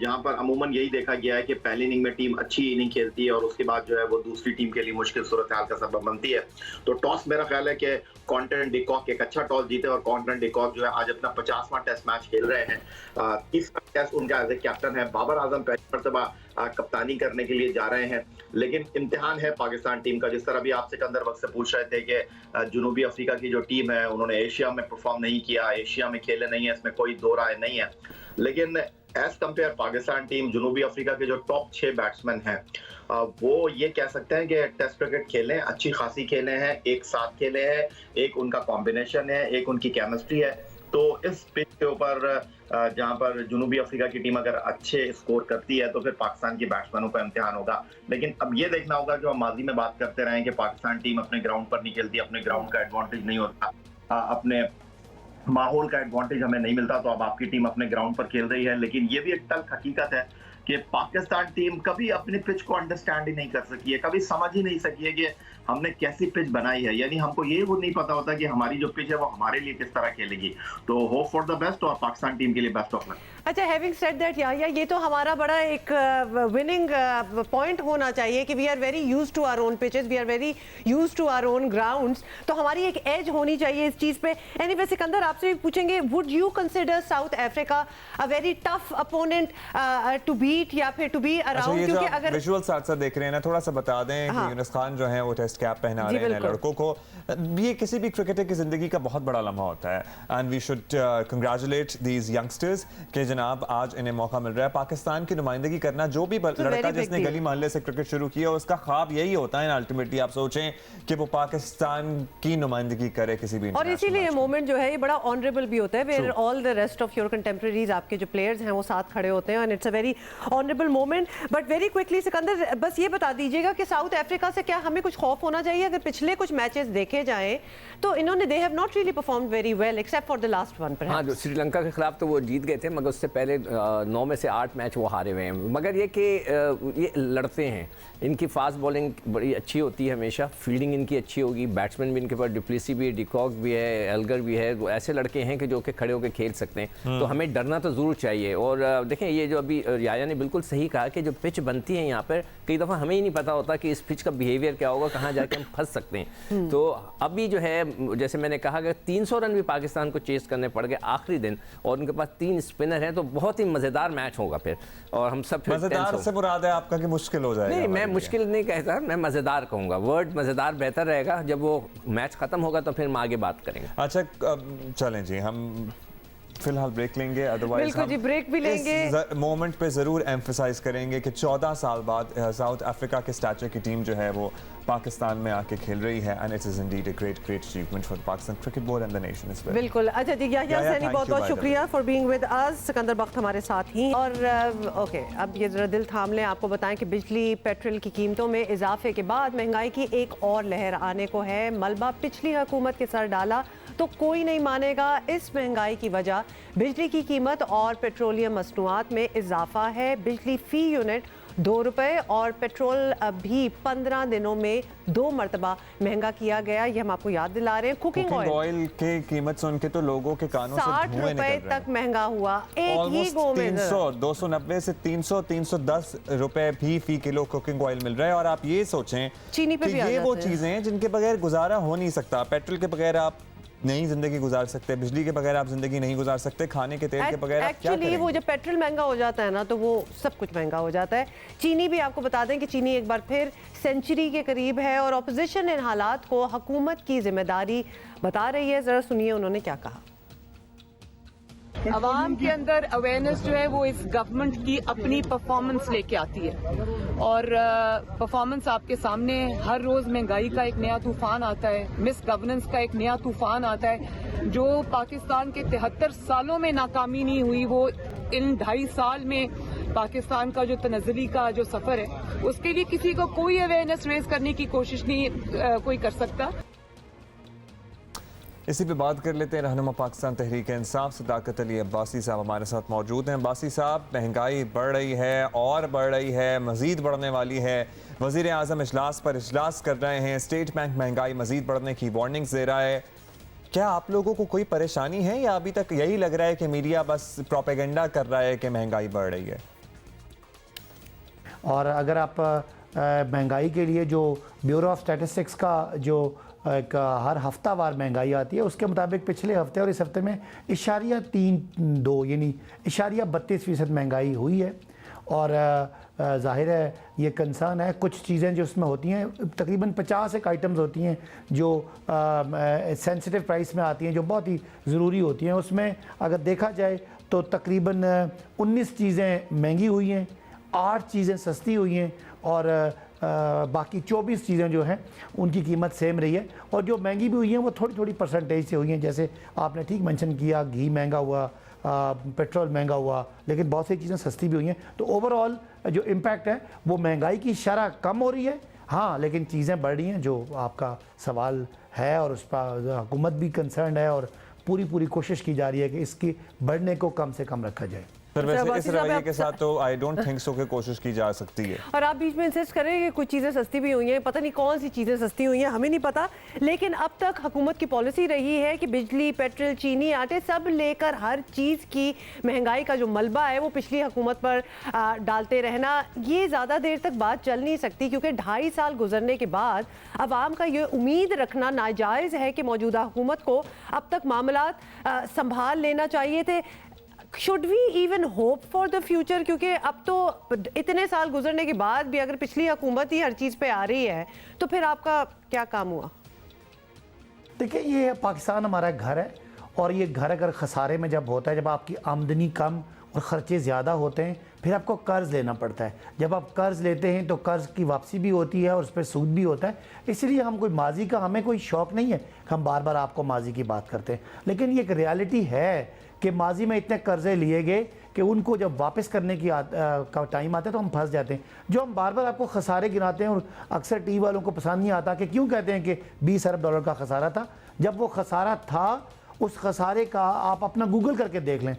S5: जहां पर अमूमन यही देखा गया है कि पहली इनिंग में टीम अच्छी इनिंग खेलती है और उसके बाद जो है वो दूसरी टीम के लिए मुश्किल सूरत हाल का सबब बनती है। तो टॉस मेरा ख्याल है कि कॉन्टिनेंट डिकॉक एक अच्छा टॉस जीते और कॉन्टिनेंट डिकॉक जो है आज अपना 50वां टेस्ट मैच खेल रहे हैं। तीसरा टेस्ट उनका एज ए कैप्टन है। बाबर आजम पहली मरतबा कप्तानी करने के लिए जा रहे हैं, लेकिन इम्तिहान है पाकिस्तान टीम का। जिस तरह भी आप सिकंदर वक्त से पूछ रहे थे कि जनूबी अफ्रीका की जो टीम है उन्होंने एशिया में परफॉर्म नहीं किया, एशिया में खेले नहीं है, इसमें कोई दो राय नहीं है। लेकिन एज कंपेयर पाकिस्तान टीम, जनूबी अफ्रीका के जो टॉप 6 बैट्समैन हैं वो ये कह सकते हैं कि टेस्ट क्रिकेट खेले, अच्छी खासी खेले हैं, एक साथ खेले हैं, एक उनका कॉम्बिनेशन है, एक उनकी केमिस्ट्री है। तो इस पिच के ऊपर जहां पर जनूबी अफ्रीका की टीम अगर अच्छे स्कोर करती है तो फिर पाकिस्तान के बैट्समैनों का इम्तिहान होगा। लेकिन अब ये देखना होगा, जो हम माजी में बात करते रहे कि पाकिस्तान टीम अपने ग्राउंड पर नहीं खेलती, अपने ग्राउंड का एडवांटेज नहीं होता, अपने माहौल का एडवांटेज हमें नहीं मिलता, तो अब आपकी टीम अपने ग्राउंड पर खेल रही है। लेकिन ये भी एक तल्ख हकीकत है कि पाकिस्तान टीम कभी अपनी पिच को अंडरस्टैंड ही नहीं कर सकी है, कभी समझ ही नहीं सकी है कि हमने कैसी पिच बनाई है। यानी हमको ये वो नहीं पता होता कि हमारी जो पिच है वो हमारे लिए किस तरह खेलेगी। तो होप फॉर द बेस्ट और पाकिस्तान टीम के लिए बेस्ट ऑफ लक।
S2: अच्छा, हैविंग सेड दैट याया, ये तो हमारा बड़ा एक विनिंग पॉइंट होना चाहिए कि we are very used to our own pitches, we are very used to our own grounds, तो हमारी एक एज होनी चाहिए इस चीज़ पे। एनीवे सिकंदर, आपसे भी पूछेंगे, would you consider South Africa a very tough opponent to beat या फिर टू बी अराउंड? क्योंकि अगर
S1: विजुअल साथ साथ देख रहे हैं ना, थोड़ा सा बता दें कि यूनुस खान जो है वो टेस्ट कैप पहना रहे हैं लड़कों को। ये किसी भी क्रिकेटर की जिंदगी का बहुत बड़ा लम्हा होता है and we should congratulate these youngsters कि जनाब आज इन्हें मौका मिल रहा है पाकिस्तान की नुमाइंदगी करना। जो भी लड़का जिसने गली मोहल्ले से क्रिकेट शुरू किया उसका ख्वाब यही होता है अल्टीमेटली, आप सोचें कि वो पाकिस्तान की नुमाइंदगी करे किसी भी।
S2: और इसीलिए ये मोमेंट जो है ये बड़ा ऑनरेबल भी होता है, where all the rest of your contemporaries, आपके जो प्लेयर्स हैं वो साथ खड़े होते हैं, and it's a very honourable moment. But very quickly Sikandar, बस ये बता दीजिएगा कि साउथ अफ्रीका से क्या हमें कुछ खौफ होना चाहिए? अगर पिछले कुछ मैचेस देखे जाएं तो इन्होंने they have not really performed very well except for the last one.
S4: हाँ, जो श्रीलंका के खिलाफ तो वो जीत गए थे, मगर उससे पहले 9 में से 8 मैच वो हारे हुए हैं। मगर ये कि ये लड़ते हैं, इनकी फास्ट बॉलिंग बड़ी अच्छी होती है हमेशा, फील्डिंग इनकी अच्छी होगी, बैट्समैन भी इनके पास डुप्लेसी भी है, डिकॉक भी है, एल्गर भी है, ऐसे लड़के हैं कि जो कि खड़े होकर खेल सकते हैं। तो हमें डरना तो ज़रूर चाहिए। और देखें, ये जो अभी याया ने बिल्कुल सही कहा कि जो पिच बनती है यहाँ पर, कई दफ़ा हमें ही नहीं पता होता कि इस पिच का बिहेवियर क्या होगा, कहाँ जाके हम फंस सकते हैं। तो अभी जो है, जैसे मैंने कहा कि 300 रन भी पाकिस्तान को चेस करने पड़ गए आखिरी दिन, और उनके पास 3 स्पिनर हैं, तो बहुत ही मज़ेदार मैच होगा फिर। और हम सब
S1: मज़ेदार से मुराद है आपका कि मुश्किल हो जाएगा?
S4: नहीं, मैं मुश्किल नहीं कहता, मैं मज़ेदार कहूँगा। वर्ड मज़ेदार बेहतर रहेगा। जब वो मैच ख़त्म होगा तो फिर हम आगे बात करेंगे।
S1: अच्छा, चलें जी, हम फिलहाल ब्रेक लेंगे, अदरवाइज
S2: बिल्कुल जी, ब्रेक भी लेंगे।
S1: इस मोमेंट पे ज़रूर एम्फसाइज करेंगे कि 14 साल बाद साउथ अफ्रीका के स्टैचर की टीम जो है वो पाकिस्तान में आके खेल रही है, and it is indeed a great achievement for Pakistan cricket board and the nation as well.
S2: बिल्कुल। अच्छा जी, याया सैनी, बहुत बहुत शुक्रिया for being with us. Sikandar Bakht हमारे साथ ही। और ओके, अब ये जरा दिल थाम लें, आपको बताएं कि बिजली पेट्रोल की कीमतों में इजाफे के बाद महंगाई की एक और लहर आने को है। मलबा पिछली हुकूमत के सर डाला तो कोई नहीं मानेगा। इस महंगाई की वजह बिजली की कीमत और पेट्रोलियम मसनूआत में इजाफा है। बिजली फी यूनिट 2 रुपये और पेट्रोल भी 15 दिनों में 2 मरतबा महंगा किया गया। ये हम आपको याद दिला रहे हैं। कुकिंग ऑयल
S1: की कीमत सुन के तो लोगों के कानों से धुएं निकल रहे हैं।
S2: 60 रुपए तक महंगा हुआ एक ही गो में।
S1: 290 से 300-310 रुपए भी फी किलो कुकिंग ऑयल मिल रहा है। और आप ये सोचें
S2: चीनी पे
S1: कि
S2: भी आ
S1: ये वो
S2: जाते हैं।
S1: चीजें हैं जिनके बगैर गुजारा हो नहीं सकता। पेट्रोल के बगैर आप नहीं जिंदगी गुजार सकते, बिजली के बगैर आप जिंदगी नहीं गुजार सकते, खाने के तेल के बगैर आप क्या
S2: एक्चुअली वो
S1: करेंगे?
S2: जब पेट्रोल महंगा हो जाता है ना तो वो सब कुछ महंगा हो जाता है। चीनी भी आपको बता दें कि चीनी एक बार फिर सेंचुरी के करीब है और ऑपोजिशन इन हालात को हुकूमत की जिम्मेदारी बता रही है। जरा सुनिए उन्होंने क्या कहा।
S6: अवाम के अंदर अवेयरनेस जो है वो इस गवर्नमेंट की अपनी परफॉर्मेंस लेके आती है और परफॉर्मेंस आपके सामने है। हर रोज महंगाई का एक नया तूफान आता है, मिस गवर्नेंस का एक नया तूफान आता है। जो पाकिस्तान के 73 सालों में नाकामी नहीं हुई वो इन 2.5 साल में पाकिस्तान का जो तनज़्ज़ुली का जो सफर है उसके लिए किसी को कोई अवेयरनेस रेज करने की कोशिश नहीं कोई कर सकता।
S1: इसी पे बात कर लेते हैं। रहनुमा पाकिस्तान तहरीक इंसाफ सदाकत अली अब्बासी साहब हमारे साथ मौजूद हैं। अब्बासी साहब, महंगाई बढ़ रही है और बढ़ रही है, मज़ीद बढ़ने वाली है। वज़ीर आज़म इजलास पर इजलास कर रहे हैं, स्टेट बैंक महंगाई मज़ीद बढ़ने की वार्निंग्स दे रहा है। क्या आप लोगों को कोई परेशानी है या अभी तक यही लग रहा है कि मीडिया बस प्रोपेगेंडा कर रहा है कि महंगाई बढ़ रही है?
S7: और अगर आप महंगाई के लिए जो ब्यूरो ऑफ स्टैटिस्टिक्स का जो एक हर हफ्तावार महंगाई आती है उसके मुताबिक पिछले हफ्ते और इस हफ्ते में 0.32 यानी 0.32% महंगाई हुई है। और ज़ाहिर है ये कंसर्न है। कुछ चीज़ें जो उसमें होती हैं, तकरीबन 50 एक आइटम्स होती हैं जो सेंसिटिव प्राइस में आती हैं, जो बहुत ही ज़रूरी होती हैं। उसमें अगर देखा जाए तो तकरीबन 19 चीज़ें महंगी हुई हैं, 8 चीज़ें सस्ती हुई हैं और बाकी 24 चीज़ें जो हैं उनकी कीमत सेम रही है। और जो महंगी भी हुई हैं वो थोड़ी थोड़ी परसेंटेज से हुई हैं। जैसे आपने ठीक मेंशन किया, घी महंगा हुआ, पेट्रोल महंगा हुआ, लेकिन बहुत सी चीज़ें सस्ती भी हुई हैं। तो ओवरऑल जो इम्पैक्ट है वो महंगाई की शरह कम हो रही है, हाँ, लेकिन चीज़ें बढ़ रही हैं जो आपका सवाल है और उस पर हुकूमत भी कंसर्न है और पूरी कोशिश की जा रही है कि इसकी बढ़ने को कम से कम रखा जाए।
S1: सर वैसे इस रवैये के साथ तो आई डोंट थिंक सो कि कोशिश की जा सकती है।
S2: और आप बीच में इंसिस्ट कर रहे हैं कि कुछ चीज़ें सस्ती भी हुई हैं, पता नहीं कौन सी चीज़ें सस्ती हुई हैं, हमें नहीं पता। लेकिन अब तक हुकूमत की पॉलिसी रही है कि बिजली, पेट्रोल, चीनी, आटे सब लेकर हर चीज़ की महंगाई का जो मलबा है वो पिछली हुकूमत पर डालते रहना, ये ज़्यादा देर तक बात चल नहीं सकती। क्योंकि 2.5 साल गुजरने के बाद अवाम का ये उम्मीद रखना नाजायज़ है कि मौजूदा हुकूमत को अब तक मामलात संभाल लेना चाहिए थे। Should we even hope for the future? क्योंकि अब तो इतने साल गुजरने के बाद भी अगर पिछली हुकूमत ही हर चीज़ पे आ रही है तो फिर आपका क्या काम हुआ?
S7: देखिए, ये पाकिस्तान हमारा घर है और ये घर अगर खसारे में जब होता है, जब आपकी आमदनी कम और ख़र्चे ज़्यादा होते हैं, फिर आपको कर्ज़ लेना पड़ता है। जब आप कर्ज़ लेते हैं तो कर्ज़ की वापसी भी होती है और उस पर सूद भी होता है। इसलिए हम कोई माजी का, हमें कोई शौक़ नहीं है कि हम बार बार आपको माजी की बात करते हैं, लेकिन ये एक रियलिटी है कि माजी में इतने कर्ज़े लिए गए कि उनको जब वापस करने की का टाइम आता है तो हम फंस जाते हैं। जो हम बार बार आपको खसारे गिनाते हैं और अक्सर टीवी वालों को पसंद नहीं आता कि क्यों कहते हैं कि 20 अरब डॉलर का खसारा था। जब वो खसारा था, उस खसारे का आप अपना गूगल करके देख लें।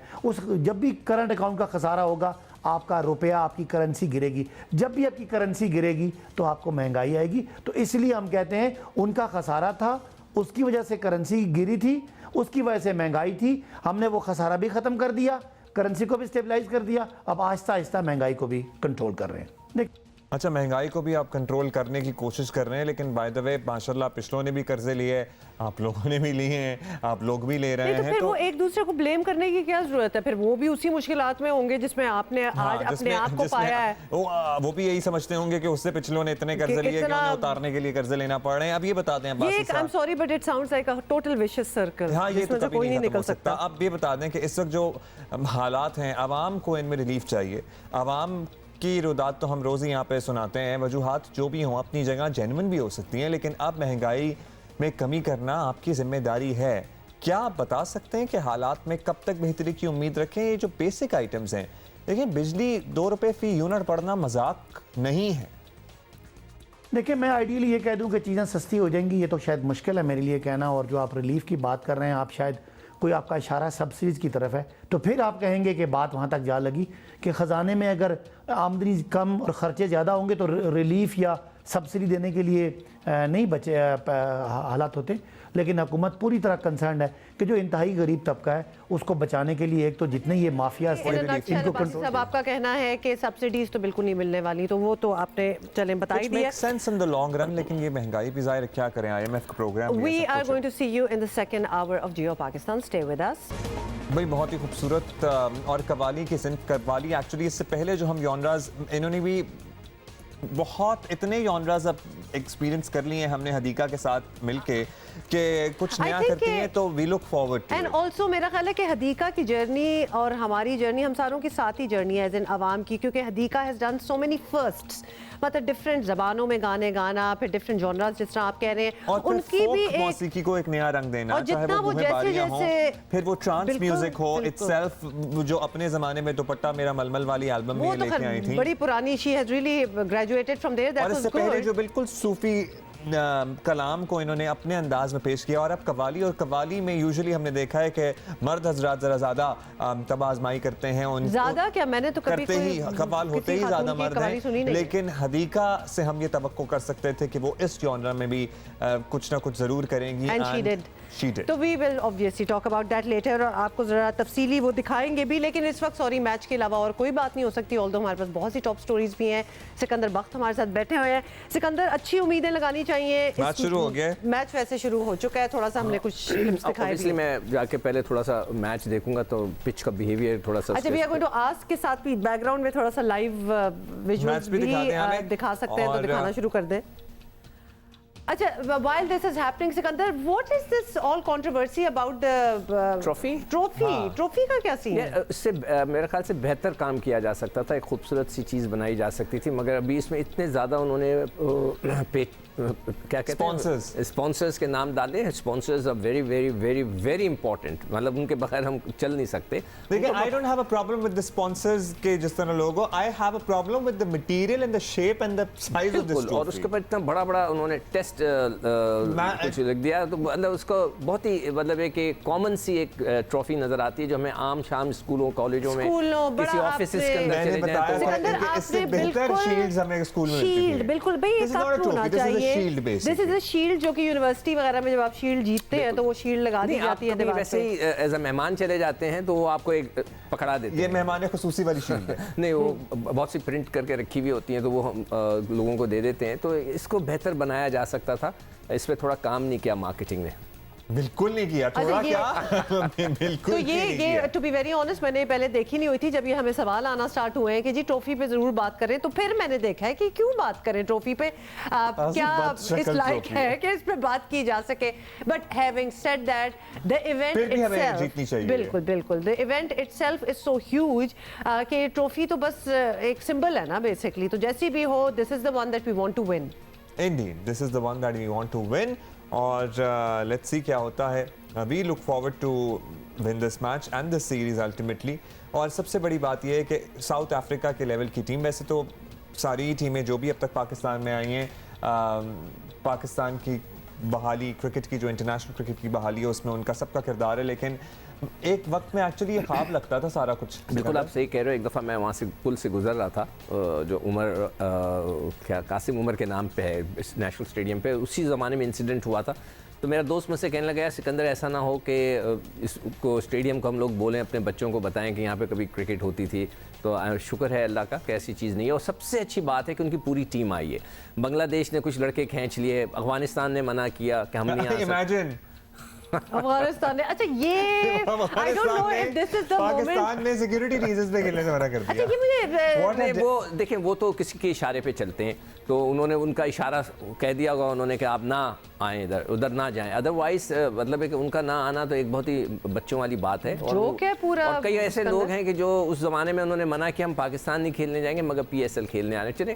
S7: जब भी करंट अकाउंट का खसारा होगा, आपका रुपया, आपकी करेंसी गिरेगी। जब भी आपकी करेंसी गिरेगी तो आपको महंगाई आएगी। तो इसलिए हम कहते हैं उनका खसारा था, उसकी वजह से करेंसी गिरी थी, उसकी वजह से महंगाई थी। हमने वो खसारा भी ख़त्म कर दिया, करेंसी को भी स्टेबलाइज कर दिया। अब आहिस्ता आहिस्ता महंगाई को भी कंट्रोल कर रहे हैं।
S1: अच्छा, महंगाई को भी आप कंट्रोल करने की कोशिश कर रहे हैं, लेकिन बाय द वे माशाल्लाह पिछलों ने भी कर्जे लिए, आप लोगों ने भी लिए हैं, आप लोग भी ले रहे हैं।
S2: तो फिर वो एक दूसरे को ब्लेम करने की क्या जरूरत है? फिर वो भी उसी मुश्किलात में होंगे जिसमें आपने आज अपने आप को पाया है।
S1: वो भी यही समझते होंगे कि उससे पिछलों ने इतने कर्जे लिए कि उन्हें उतारने के लिए कर्जे लेना पड़ रहे हैं। अब ये बताते हैं,
S2: I am sorry but it sounds like a total vicious circle.
S1: हाँ, ये तो कभी नहीं निकल सकता। अब ये बता दें कि इस वक्त जो हालात हैं, आवाम को इनमें रिलीफ चाहिए। आवाम की रुदात तो हम रोज़ ही यहाँ पे सुनाते हैं, वजूहात जो भी हों अपनी जगह जेन्युइन भी हो सकती हैं, लेकिन अब महंगाई में कमी करना आपकी जिम्मेदारी है। क्या आप बता सकते हैं कि हालात में कब तक बेहतरी की उम्मीद रखें? ये जो बेसिक आइटम्स हैं, देखिए बिजली 2 रुपये फी यूनिट पड़ना मजाक नहीं है।
S7: देखिए, मैं आइडियली ये कह दूं कि चीज़ें सस्ती हो जाएंगी, ये तो शायद मुश्किल है मेरे लिए कहना। और जो आप रिलीफ की बात कर रहे हैं, आप शायद कोई आपका इशारा सब्सिडीज़ की तरफ है, तो फिर आप कहेंगे कि बात वहाँ तक जा लगी कि ख़जाने में अगर आमदनी कम और ख़र्चे ज़्यादा होंगे तो रिलीफ या सब्सिडी देने के लिए नहीं बचे हालात होते। लेकिन हुकूमत पूरी तरह कंसर्न है कि जो इंतहाई गरीब तबका है उसको बचाने के लिए एक तो जितने ये माफिया इनको कंट्रोल।
S2: सब आपका कहना है कि सब्सिडीज तो बिल्कुल नहीं मिलने वाली, तो वो तो आपने चले बता ही दिया।
S1: Sense in the long run, लेकिन ये महंगाई भी ज़ाहिर क्या करें, IMF का programme.
S2: We are going to see you in the second hour of Geo Pakistan. Stay with us.
S1: भाई बहुत ही खूबसूरत और कवाली की सिंफ कवाली एक्चुअली इससे पहले जो हम जॉनराज इन्होंने भी बहुत इतने जॉनराज अब एक्सपीरियंस कर लिए हैं हमने हदीका के साथ मिलके कि कुछ नया करती हैं तो we look forward to.
S2: And also मेरा ख्याल है कि हदीका की जर्नी और हमारी जर्नी हम सारों की साथ ही जर्नी है एज इन अवाम की, क्योंकि Hadika has done so many firsts, मतलब डिफरेंट जबानों में गाने गाना, फिर डिफरेंट जॉनराज जिस तरह आप कह रहे हैं,
S1: और
S2: उनकी भी एक
S1: मौसीकी को एक नया रंग देना,
S2: और जितना वो जैसे जैसे
S1: फिर वो ट्रांस म्यूजिक हो इटसेल्फ, जो अपने जमाने में दुपट्टा मेरा मलमल वाली एल्बम में लेके आई थी,
S2: बड़ी पुरानी, she has really graduated from there, that was good.
S1: पहले जो बिल्कुल सूफी कलाम को इन्होंने अपने अंदाज में पेश किया, और अब कवाली, और कवाली में यूजुअली हमने देखा है कि मर्द हजरात जरा ज्यादा तब आजमाई करते हैं, उन
S2: ज्यादा क्या, मैंने तो कभी
S1: करते ही कवाल होते ही ज्यादा मर्द हैं, लेकिन हदीका से हम ये तवक्को कर सकते थे कि वो इस जॉनर में भी कुछ ना कुछ जरूर करेंगी,
S2: एंड शी डिड। तो we will obviously talk about that later, और आपको जरा तफसीली वो दिखाएंगे भी, लेकिन इस वक्त सॉरी मैच के अलावा और कोई बात नहीं हो सकती, ऑल्दो हमारे पास बहुत सी टॉप स्टोरीज भी हैं। सिकंदर बख्त हमारे साथ बैठे हुए हैं। सिकंदर, अच्छी उम्मीदें लगानी चाहिए।
S1: मैच शुरू हो गया,
S2: मैच वैसे शुरू हो चुका है, थोड़ा सा हमने कुछ क्लिप्स दिखाए भी।
S4: मैं जाके पहले थोड़ा सा मैच देखूंगा तो पिच का बिहेवियर थोड़ा सा।
S2: अच्छा, we are going to ask के साथ भी बैकग्राउंड में थोड़ा सा लाइव विजुअल्स भी दिखा सकते हैं, तो दिखाना शुरू कर दें। अच्छा, while this is happening, Sikandar, what is this all controversy about the trophy का क्या सीन है?
S4: इससे मेरे ख्याल से बेहतर काम किया जा सकता था, एक खूबसूरत सी चीज़ बनाई जा सकती थी, मगर अभी इसमें इतने ज़्यादा उन्होंने क्या कहते हैं स्पॉन्सर्स के नाम डाले हैं। Sponsors are very very very very important, मतलब उनके बगैर हम चल नहीं सकते।
S1: देखिए, I don't have a problem with the sponsors के जिस तरह logo, I have a problem with the material and the shape and the size of this trophy.
S4: और उसके ऊपर इतना बड़ा बड़ा उन्होंने टेस्ट कुछ लिख दिया, तो मतलब उसको बहुत ही मतलब एक कॉमन सी एक ट्रॉफी नजर आती है जो हमें आम शाम स्कूलों कॉलेजों में किसी ऑफिस के अंदर चले जाए तो
S1: इससे बेहतर शील्ड्स हमें स्कूल में मिलती है।
S2: बिल्कुल भाई, ये सब होना चाहिए। दिस इज अ शील्ड, जो कि यूनिवर्सिटी वगैरह में जब आप शील्ड जीतते हैं तो वो शील्ड लगा दी जाती है दीवार पे।
S4: वैसे ही एज अ मेहमान चले जाते हैं तो वो आपको एक पकड़ा देते हैं।
S1: ये मेहमान खुसूसी वाली शील्ड है।
S4: नहीं, वो बहुत सी प्रिंट करके रखी हुई होती हैं, तो वो हम लोगों को दे देते हैं। तो इसको बेहतर बनाया जा सकता था, इस पे थोड़ा काम नहीं किया मार्केटिंग ने।
S1: बिल्कुल नहीं किया, थोड़ा क्या बिल्कुल
S2: तो ये टू बी वेरी ऑनेस्ट, मैंने पहले देखी नहीं हुई थी। जब ये हमें सवाल आना स्टार्ट हुए हैं कि जी ट्रॉफी पे जरूर बात करें, तो फिर मैंने देखा है कि क्यों बात करें ट्रॉफी पे, क्या इस लायक है कि इस पे बात की जा सके। But having said that, the event itself, बिल्कुल बिल्कुल, the event itself is so huge कि ट्रॉफी तो बस एक सिंबल है ना बेसिकली। तो जैसी भी हो, this is the one that we want to win.
S1: Indeed, this is the one that we want to win, और let's see क्या होता है। We look forward to win this match and this series ultimately। और सबसे बड़ी बात यह है कि साउथ अफ्रीका के लेवल की टीम, वैसे तो सारी टीमें जो भी अब तक पाकिस्तान में आई हैं, पाकिस्तान की बहाली, क्रिकेट की जो इंटरनेशनल क्रिकेट की बहाली है उसमें उनका सबका किरदार है, लेकिन एक वक्त में एक्चुअली ये ख्वाब लगता था सारा कुछ।
S4: बिल्कुल आप सही कह रहे हो। एक दफ़ा मैं वहाँ से पुल से गुजर रहा था, जो उमर क्या कासिम उमर के नाम पे है नेशनल स्टेडियम पे, उसी ज़माने में इंसिडेंट हुआ था। तो मेरा दोस्त मुझसे कहने लगा, सिकंदर ऐसा ना हो कि इसको स्टेडियम को हम लोग बोलें, अपने बच्चों को बताएं कि यहाँ पे कभी क्रिकेट होती थी। तो शुक्र है अल्लाह का कि ऐसी चीज़ नहीं है। और सबसे अच्छी बात है कि उनकी पूरी टीम आई है। बांग्लादेश ने कुछ लड़के खींच लिए, अफगानिस्तान ने मना किया कि हम नहीं आ सकते।
S2: अफगानिस्तान ने, अच्छा ये I don't know if this is the moment,
S1: Pakistan ने सिक्योरिटी रीजंस पे खेलने से मना कर दिया।
S2: अच्छा, ये मुझे
S4: वो देखें, वो तो किसी के इशारे पे चलते हैं, तो उन्होंने उनका इशारा कह दिया होगा उन्होंने कि आप ना आए, इधर उधर ना जाएं। अदरवाइज मतलब है कि उनका ना आना तो एक बहुत ही बच्चों वाली बात है।
S2: जोक है पूरा।
S4: और कई ऐसे लोग हैं कि जो उस जमाने में उन्होंने मना किया हम पाकिस्तान नहीं खेलने जाएंगे, मगर PSL खेलने आने। चले,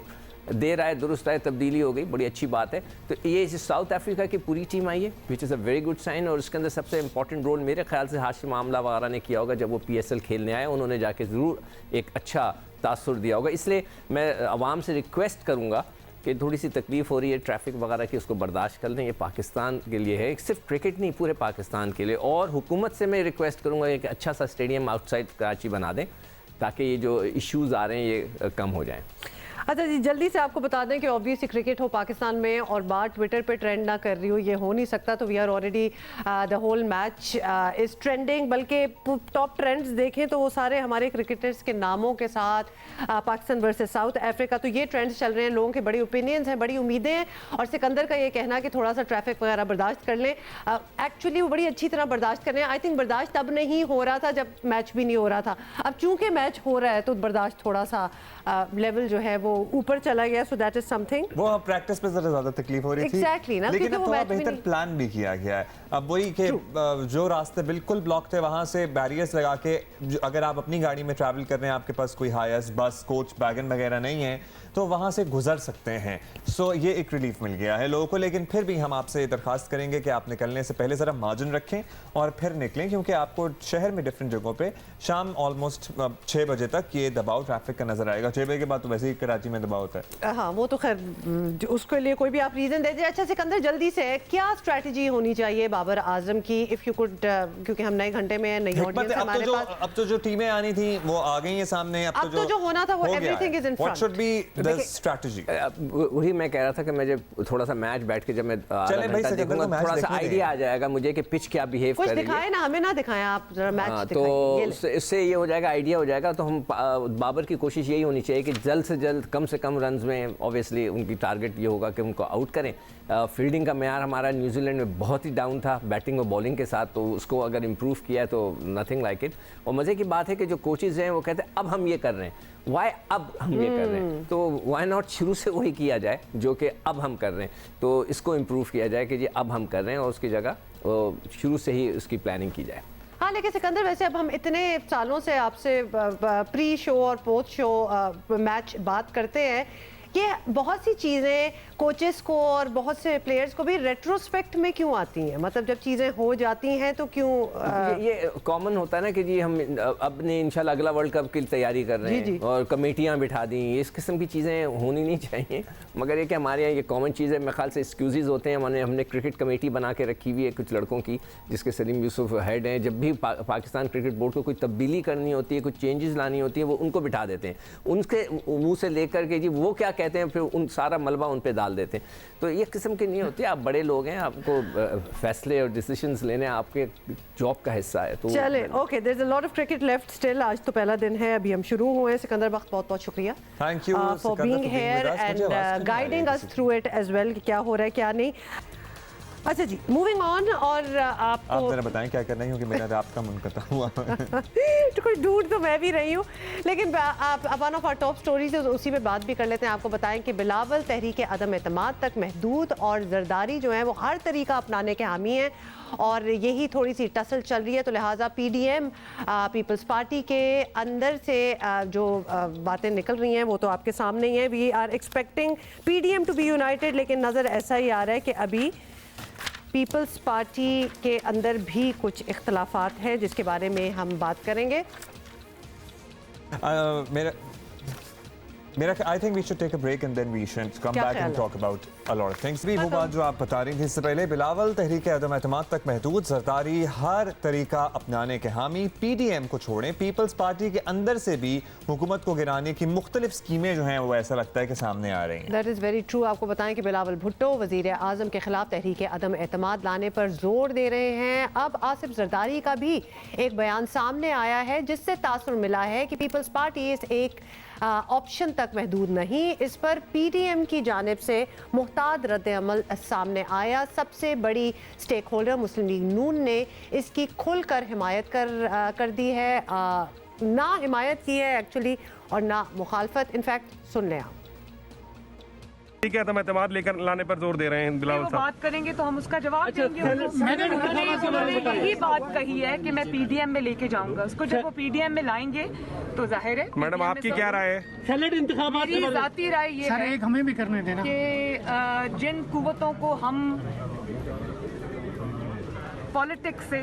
S4: देर आए दुरुस्त आए, तब्दीली हो गई, बड़ी अच्छी बात है। तो ये साउथ अफ्रीका की पूरी टीम आई है, which is a very good sign. और उसके अंदर सबसे इंपॉर्टेंट रोल मेरे ख्याल से हाशिम आमला वगैरह ने किया होगा। जब वो PSL खेलने आए, उन्होंने जाके ज़रूर एक अच्छा तासुर दिया होगा। इसलिए मैं आवाम से रिक्वेस्ट करूँगा कि थोड़ी सी तकलीफ हो रही है ट्रैफिक वगैरह की, उसको बर्दाश्त कर लें। ये पाकिस्तान के लिए है, सिर्फ क्रिकेट नहीं, पूरे पाकिस्तान के लिए। और हुकूमत से मैं रिक्वेस्ट करूँगा कि अच्छा सा स्टेडियम आउटसाइड कराची बना दें, ताकि ये जो इश्यूज़ आ रहे हैं ये कम हो जाएँ।
S2: अच्छा जी, जल्दी से आपको बता दें कि ऑब्वियसली क्रिकेट हो पाकिस्तान में और बात ट्विटर पे ट्रेंड ना कर रही हो, ये हो नहीं सकता। तो we are already the whole match is trending, बल्कि टॉप ट्रेंड्स देखें तो वो सारे हमारे क्रिकेटर्स के नामों के साथ पाकिस्तान वर्सेस साउथ अफ्रीका, तो ये ट्रेंड्स चल रहे हैं। लोगों के बड़ी ओपिनियंस हैं, बड़ी उम्मीदें हैं, और सिकंदर का ये कहना कि थोड़ा सा ट्रैफिक वगैरह बर्दाश्त कर लें, एक्चुअली वो बड़ी अच्छी तरह बर्दाश्त कर लें। आई थिंक बर्दाश्त तब नहीं हो रहा था जब मैच भी नहीं हो रहा था, अब चूंकि मैच हो रहा है तो बर्दाश्त थोड़ा सा लेवल जो है वो ऊपर चला गया। So that is something.
S1: वो प्रैक्टिस पे जरा ज्यादा तकलीफ हो रही थी
S2: Exactly, ना,
S1: लेकिन
S2: क्योंकि
S1: अब
S2: वो
S1: थोड़ा
S2: मैच में
S1: बेहतर
S2: नहीं-
S1: प्लान भी किया गया है। अब वही कि जो रास्ते बिल्कुल ब्लॉक थे वहां से बैरियर्स लगा के, अगर आप अपनी गाड़ी में ट्रैवल कर रहे हैं, आपके पास कोई हायस बस कोच वैगन वगैरह नहीं है, तो वहां से गुजर सकते हैं। सो ये एक रिलीफ मिल गया है लोगों को। लेकिन फिर भी हम आपसे दरखास्त करेंगे कि आप निकलने से पहले जरा मार्जिन रखें और फिर निकलें, क्योंकि आपको शहर में डिफरेंट जगहों पे शाम ऑलमोस्ट 6 बजे तक ये दबाव ट्रैफिक का नजर आएगा। 6 बजे के बाद तो वैसे ही कराची में दबाव होता है।
S2: हाँ, वो तो खैर उसके लिए कोई भी आप रीजन दे दीजिए। अच्छा सिकंदर, जल्दी से क्या स्ट्रेटजी होनी चाहिए बाबर आजम की, इफ यू कुड, क्योंकि हम नए घंटे में नई ऑडियंस हमारे पास।
S1: अब तो जो टीमें आनी थी वो आ गई हैं सामने। अब तो जो
S2: होना था वो everything is in
S1: what should be the strategy?
S4: वही मैं कह रहा था कि मैं जब थोड़ा सा मैच बैठ के जब मैं आधा
S1: चलें भाई,
S4: घंटा
S1: सिकंदर को
S4: देखूंगा,
S1: मैच
S4: थोड़ा सा
S1: देखने दें।
S4: आइडिया आ जाएगा मुझे कि पिच क्या बिहेव
S2: कुछ
S4: कर रही है।
S2: दिखाए ना, हमें ना दिखाएं, आप जरा मैच
S4: हाँ,
S2: दिखाएं। ये
S4: तो
S2: ले।
S4: इससे ये हो जाएगा, आइडिया हो जाएगा। तो हम बाबर की कोशिश यही होनी चाहिए कि जल्द से जल्द कम से कम रन्स में, ऑब्वियसली उनकी टारगेट ये होगा कि उनको आउट करें। फील्डिंग का मेयार हमारा न्यूजीलैंड में बहुत ही डाउन था बैटिंग और बॉलिंग के साथ, तो उसको अगर इम्प्रूव किया तो नथिंग लाइक इट। और मज़े की बात है कि जो कोचेज़ हैं वो कहते हैं अब हम ये कर रहे हैं, वाई अब हम ये कर रहे हैं, तो वाई नॉट शुरू से वही किया जाए जो कि अब हम कर रहे हैं। तो इसको इम्प्रूव किया जाए कि जी अब हम कर रहे हैं, और उसकी जगह शुरू से ही उसकी प्लानिंग की जाए।
S2: हाँ, लेकिन सिकंदर वैसे अब हम इतने सालों से आपसे प्री शो और पोस्ट शो मैच बात करते हैं कि बहुत सी चीज़ें कोचेस को और बहुत से प्लेयर्स को भी रेट्रोस्पेक्ट में क्यों आती हैं, मतलब जब चीज़ें हो जाती हैं तो क्यों
S4: ये कॉमन होता है ना कि जी हम अपने इंशाल्लाह अगला वर्ल्ड कप की तैयारी कर रहे हैं और कमेटियां बिठा दी, इस किस्म की चीज़ें होनी नहीं चाहिए। मगर ये कि हमारे यहाँ ये कॉमन चीज़ है, मेरे ख्याल से एक्सक्यूज़ होते हैं। हमने क्रिकेट कमेटी बना के रखी हुई है कुछ लड़कों की, जिसके सलीम यूसुफ हेड हैं। जब भी पाकिस्तान क्रिकेट बोर्ड को कोई तब्दीली करनी होती है, कुछ चेंजेस लानी होती है, वो उनको बिठा देते हैं। उनके मुँह से लेकर के जी वो क्या कहते हैं, फिर उन सारा मलबा उन पे डाल देते हैं। तो ये किस्म की नहीं होती। आप बड़े लोग हैं, आपको फैसले और डिसीजंस लेने आपके जॉब का हिस्सा है। तो
S2: चले, okay, there is a lot of cricket left still. आज तो पहला दिन है, अभी हम शुरू हुए हैं। सिकंदर बख्त, बहुत बहुत शुक्रिया
S1: thank you
S2: for being here and guiding us through it as well कि क्या हो रहा है क्या नहीं। अच्छा जी, मूविंग ऑन। और
S1: आप जरा बताएं क्या करना है, क्योंकि मेरा रात का मुनक़ता हुआ
S2: तो कुछ ढूंढ तो मैं भी रही हूँ, लेकिन आप one of our top stories है उसी पे बात भी कर लेते हैं। आपको बताएं कि बिलावल तहरीक अदम एतमाद तक महदूद और जरदारी जो है वो हर तरीका अपनाने के हामी हैं, और यही थोड़ी सी टसल चल रही है। तो लिहाजा PDM पीपल्स पार्टी के अंदर से जो बातें निकल रही हैं वो तो आपके सामने ही हैं। We are expecting PDM to be united, लेकिन नज़र ऐसा ही आ रहा है कि अभी पीपल्स पार्टी के अंदर भी कुछ इख्तलाफात हैं जिसके बारे में हम बात करेंगे।
S1: मेरा I think we should take a break and then we should come back and talk about a lot of things. भी वो बात जो आप बता रही थी इससे पहले, बिलावल तहरीक अदम एतमाद तक महदूद, जरदारी हर तरीका अपनाने के हामी। PDM को छोड़ें, पीपल्स पार्टी के अंदर से भी हुकूमत को गिराने की मुख्तलिफ स्कीमें जो हैं वो ऐसा लगता है कि सामने आ रही हैं।
S2: That is very true. आपको बताएं कि बिलावल भुट्टो वज़ीर आज़म के खिलाफ तहरीक अदम एतमाद लाने पर जोर दे रहे हैं। अब आसिफ जरदारी का भी एक बयान सामने आया है जिससे तासुर मिला है कि पीपल्स पार्टी इस एक ऑप्शन तक महदूद नहीं। इस पर PDM की जानिब से मुहताद रद्द अमल सामने आया। सबसे बड़ी स्टेक होल्डर मुस्लिम लीग नून ने इसकी खुलकर हिमायत कर दी है, ना हिमायत की है एक्चुअली और ना मुखालफत। इनफैक्ट सुन लें आप।
S8: ठीक है, तो एतमाद लेकर लाने पर जोर दे रहे हैं बिलावल
S6: वो
S8: साहब।
S6: बात करेंगे तो हम उसका जवाब देंगे। उन्होंने यही बात कही है कि मैं PDM में लेके जाऊंगा उसको। जब वो PDM में लाएंगे तो जाहिर है।
S8: मैडम आपकी क्या राय है?
S6: मेरी जाती राय ये है
S7: एक हमें भी करने देना
S6: कि जिन कुव्वतों को हम पॉलिटिक्स से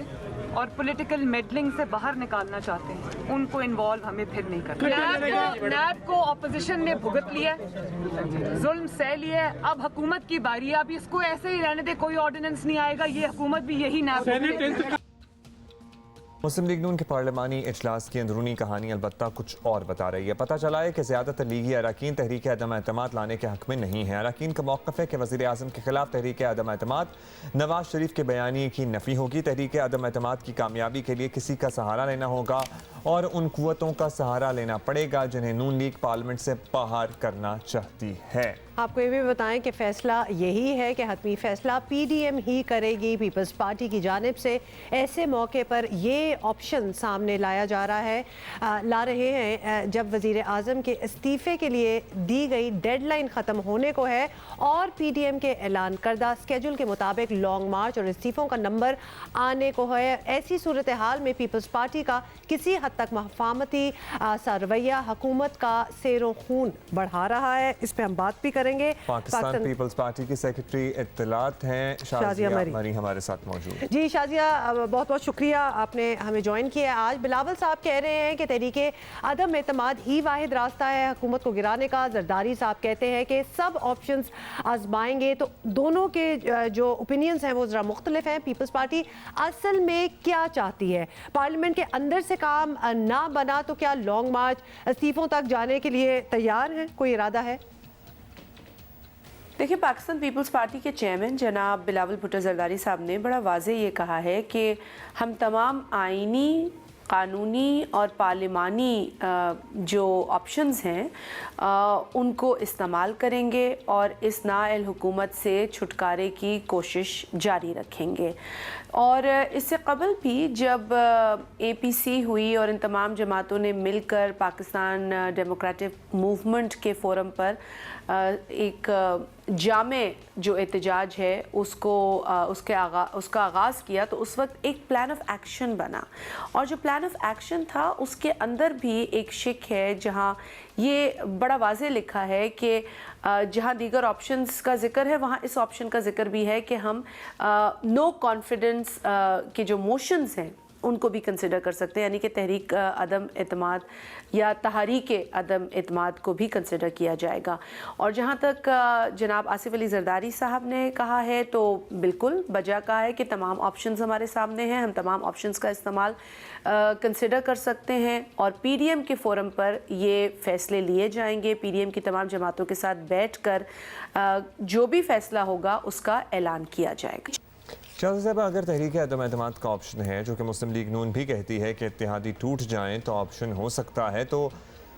S6: और पॉलिटिकल मेडलिंग से बाहर निकालना चाहते हैं उनको इन्वॉल्व हमें फिर नहीं करना। नैब को ऑपोजिशन ने भुगत लिया, जुल्म सह लिया, अब हुकूमत की बारी है। अब इसको ऐसे ही रहने दे, कोई ऑर्डिनेंस नहीं आएगा, ये हुकूमत भी यही नैब
S1: मुस्लिम लीग नून के पार्लिमानी इजलास की अंदरूनी कहानी अलबत्ता कुछ और बता रही है। पता चला है कि ज़्यादातर लीगी अरकान तहरीक अदम एतमाद लाने के हक में नहीं है। अरकान का मौक़िफ़ है कि वज़ीर आज़म के खिलाफ तहरीक अदम एतमाद नवाज शरीफ के बयानी की नफ़ी होगी। तहरीक अदम एतमाद की कामयाबी के लिए किसी का सहारा लेना होगा और उन कुव्वतों का सहारा लेना पड़ेगा जिन्हें नून लीग पार्लियामेंट से बाहर करना चाहती है।
S2: आपको ये भी बताएं कि फैसला यही है कि हतमी फैसला पीडीएम ही करेगी। पीपल्स पार्टी की जानिब से ऐसे मौके पर ये ऑप्शन सामने लाया जा रहा है, ला रहे हैं जब वज़ीर आज़म के इस्तीफ़े के लिए दी गई डेडलाइन ख़त्म होने को है और पीडीएम के ऐलान करदा स्केड्यूल के मुताबिक लॉन्ग मार्च और इस्तीफ़ों का नंबर आने को है। ऐसी सूरत हाल में पीपल्स पार्टी का किसी हद तक मफाहमती सा रवैया हुकूमत का सैरो खून बढ़ा रहा है। इस पर हम बात भी करेंगे।
S1: पाकिस्तान पीपल्स पार्टी की सेक्रेटरी इत्तलात हैं शाजिया मरी हमारे साथ मौजूद।
S2: जी शाजिया, बहुत बहुत शुक्रिया आपने हमें ज्वाइन किया आज। बिलावल साहब कह रहे हैं कि तहरीके अदम एतमाद ही वाहिद रास्ता है हुकूमत को गिराने का। जरदारी साहब कहते हैं कि सब ऑप्शंस आजमाएंगे। तो दोनों के जो ओपिनियंस हैं वो ज़रा मुख्तलिफ हैं। पीपल्स पार्टी असल में क्या चाहती है? पार्लियामेंट के अंदर से काम ना बना तो क्या लॉन्ग मार्च इस्तीफों तक जाने के लिए तैयार हैं? कोई इरादा है?
S9: देखिए, पाकिस्तान पीपल्स पार्टी के चेयरमैन जनाब बिलावल भुट्टो जरदारी साहब ने बड़ा वाज़े ये कहा है कि हम तमाम आइनी, कानूनी और पार्लिमानी जो ऑप्शंस हैं उनको इस्तेमाल करेंगे और इस नाअहल हुकूमत से छुटकारे की कोशिश जारी रखेंगे। और इससे कबल भी जब APC हुई और इन तमाम जमातों ने मिलकर पाकिस्तान डेमोक्रेटिक मूवमेंट के फोरम पर एक जामे जो एहतजाज है उसका आगाज़ किया, तो उस वक्त एक प्लान ऑफ एक्शन बना और जो प्लान ऑफ एक्शन था उसके अंदर भी एक शिक है जहां ये बड़ा वाज़े लिखा है कि जहां दीगर ऑप्शंस का जिक्र है वहां इस ऑप्शन का जिक्र भी है कि हम नो कॉन्फिडेंस के जो मोशंस हैं उनको भी कंसिडर कर सकते हैं, यानी कि तहरीक अदम एतमाद या तहरीक अदम एतमाद को भी कंसिडर किया जाएगा। और जहाँ तक जनाब आसिफ अली जरदारी साहब ने कहा है तो बिल्कुल बजा कहा है कि तमाम ऑप्शंस हमारे सामने हैं, हम तमाम ऑप्शंस का इस्तेमाल कंसिडर कर सकते हैं और पीडीएम के फोरम पर ये फ़ैसले लिए जाएंगे। पीडीएम की तमाम जमातों के साथ बैठकर जो भी फ़ैसला होगा उसका ऐलान किया जाएगा।
S1: शाह साहब, अगर तहरीक अदम एतमाद का ऑप्शन है जो कि मुस्लिम लीग नून भी कहती है कि इत्तेहादी टूट जाएं तो ऑप्शन हो सकता है, तो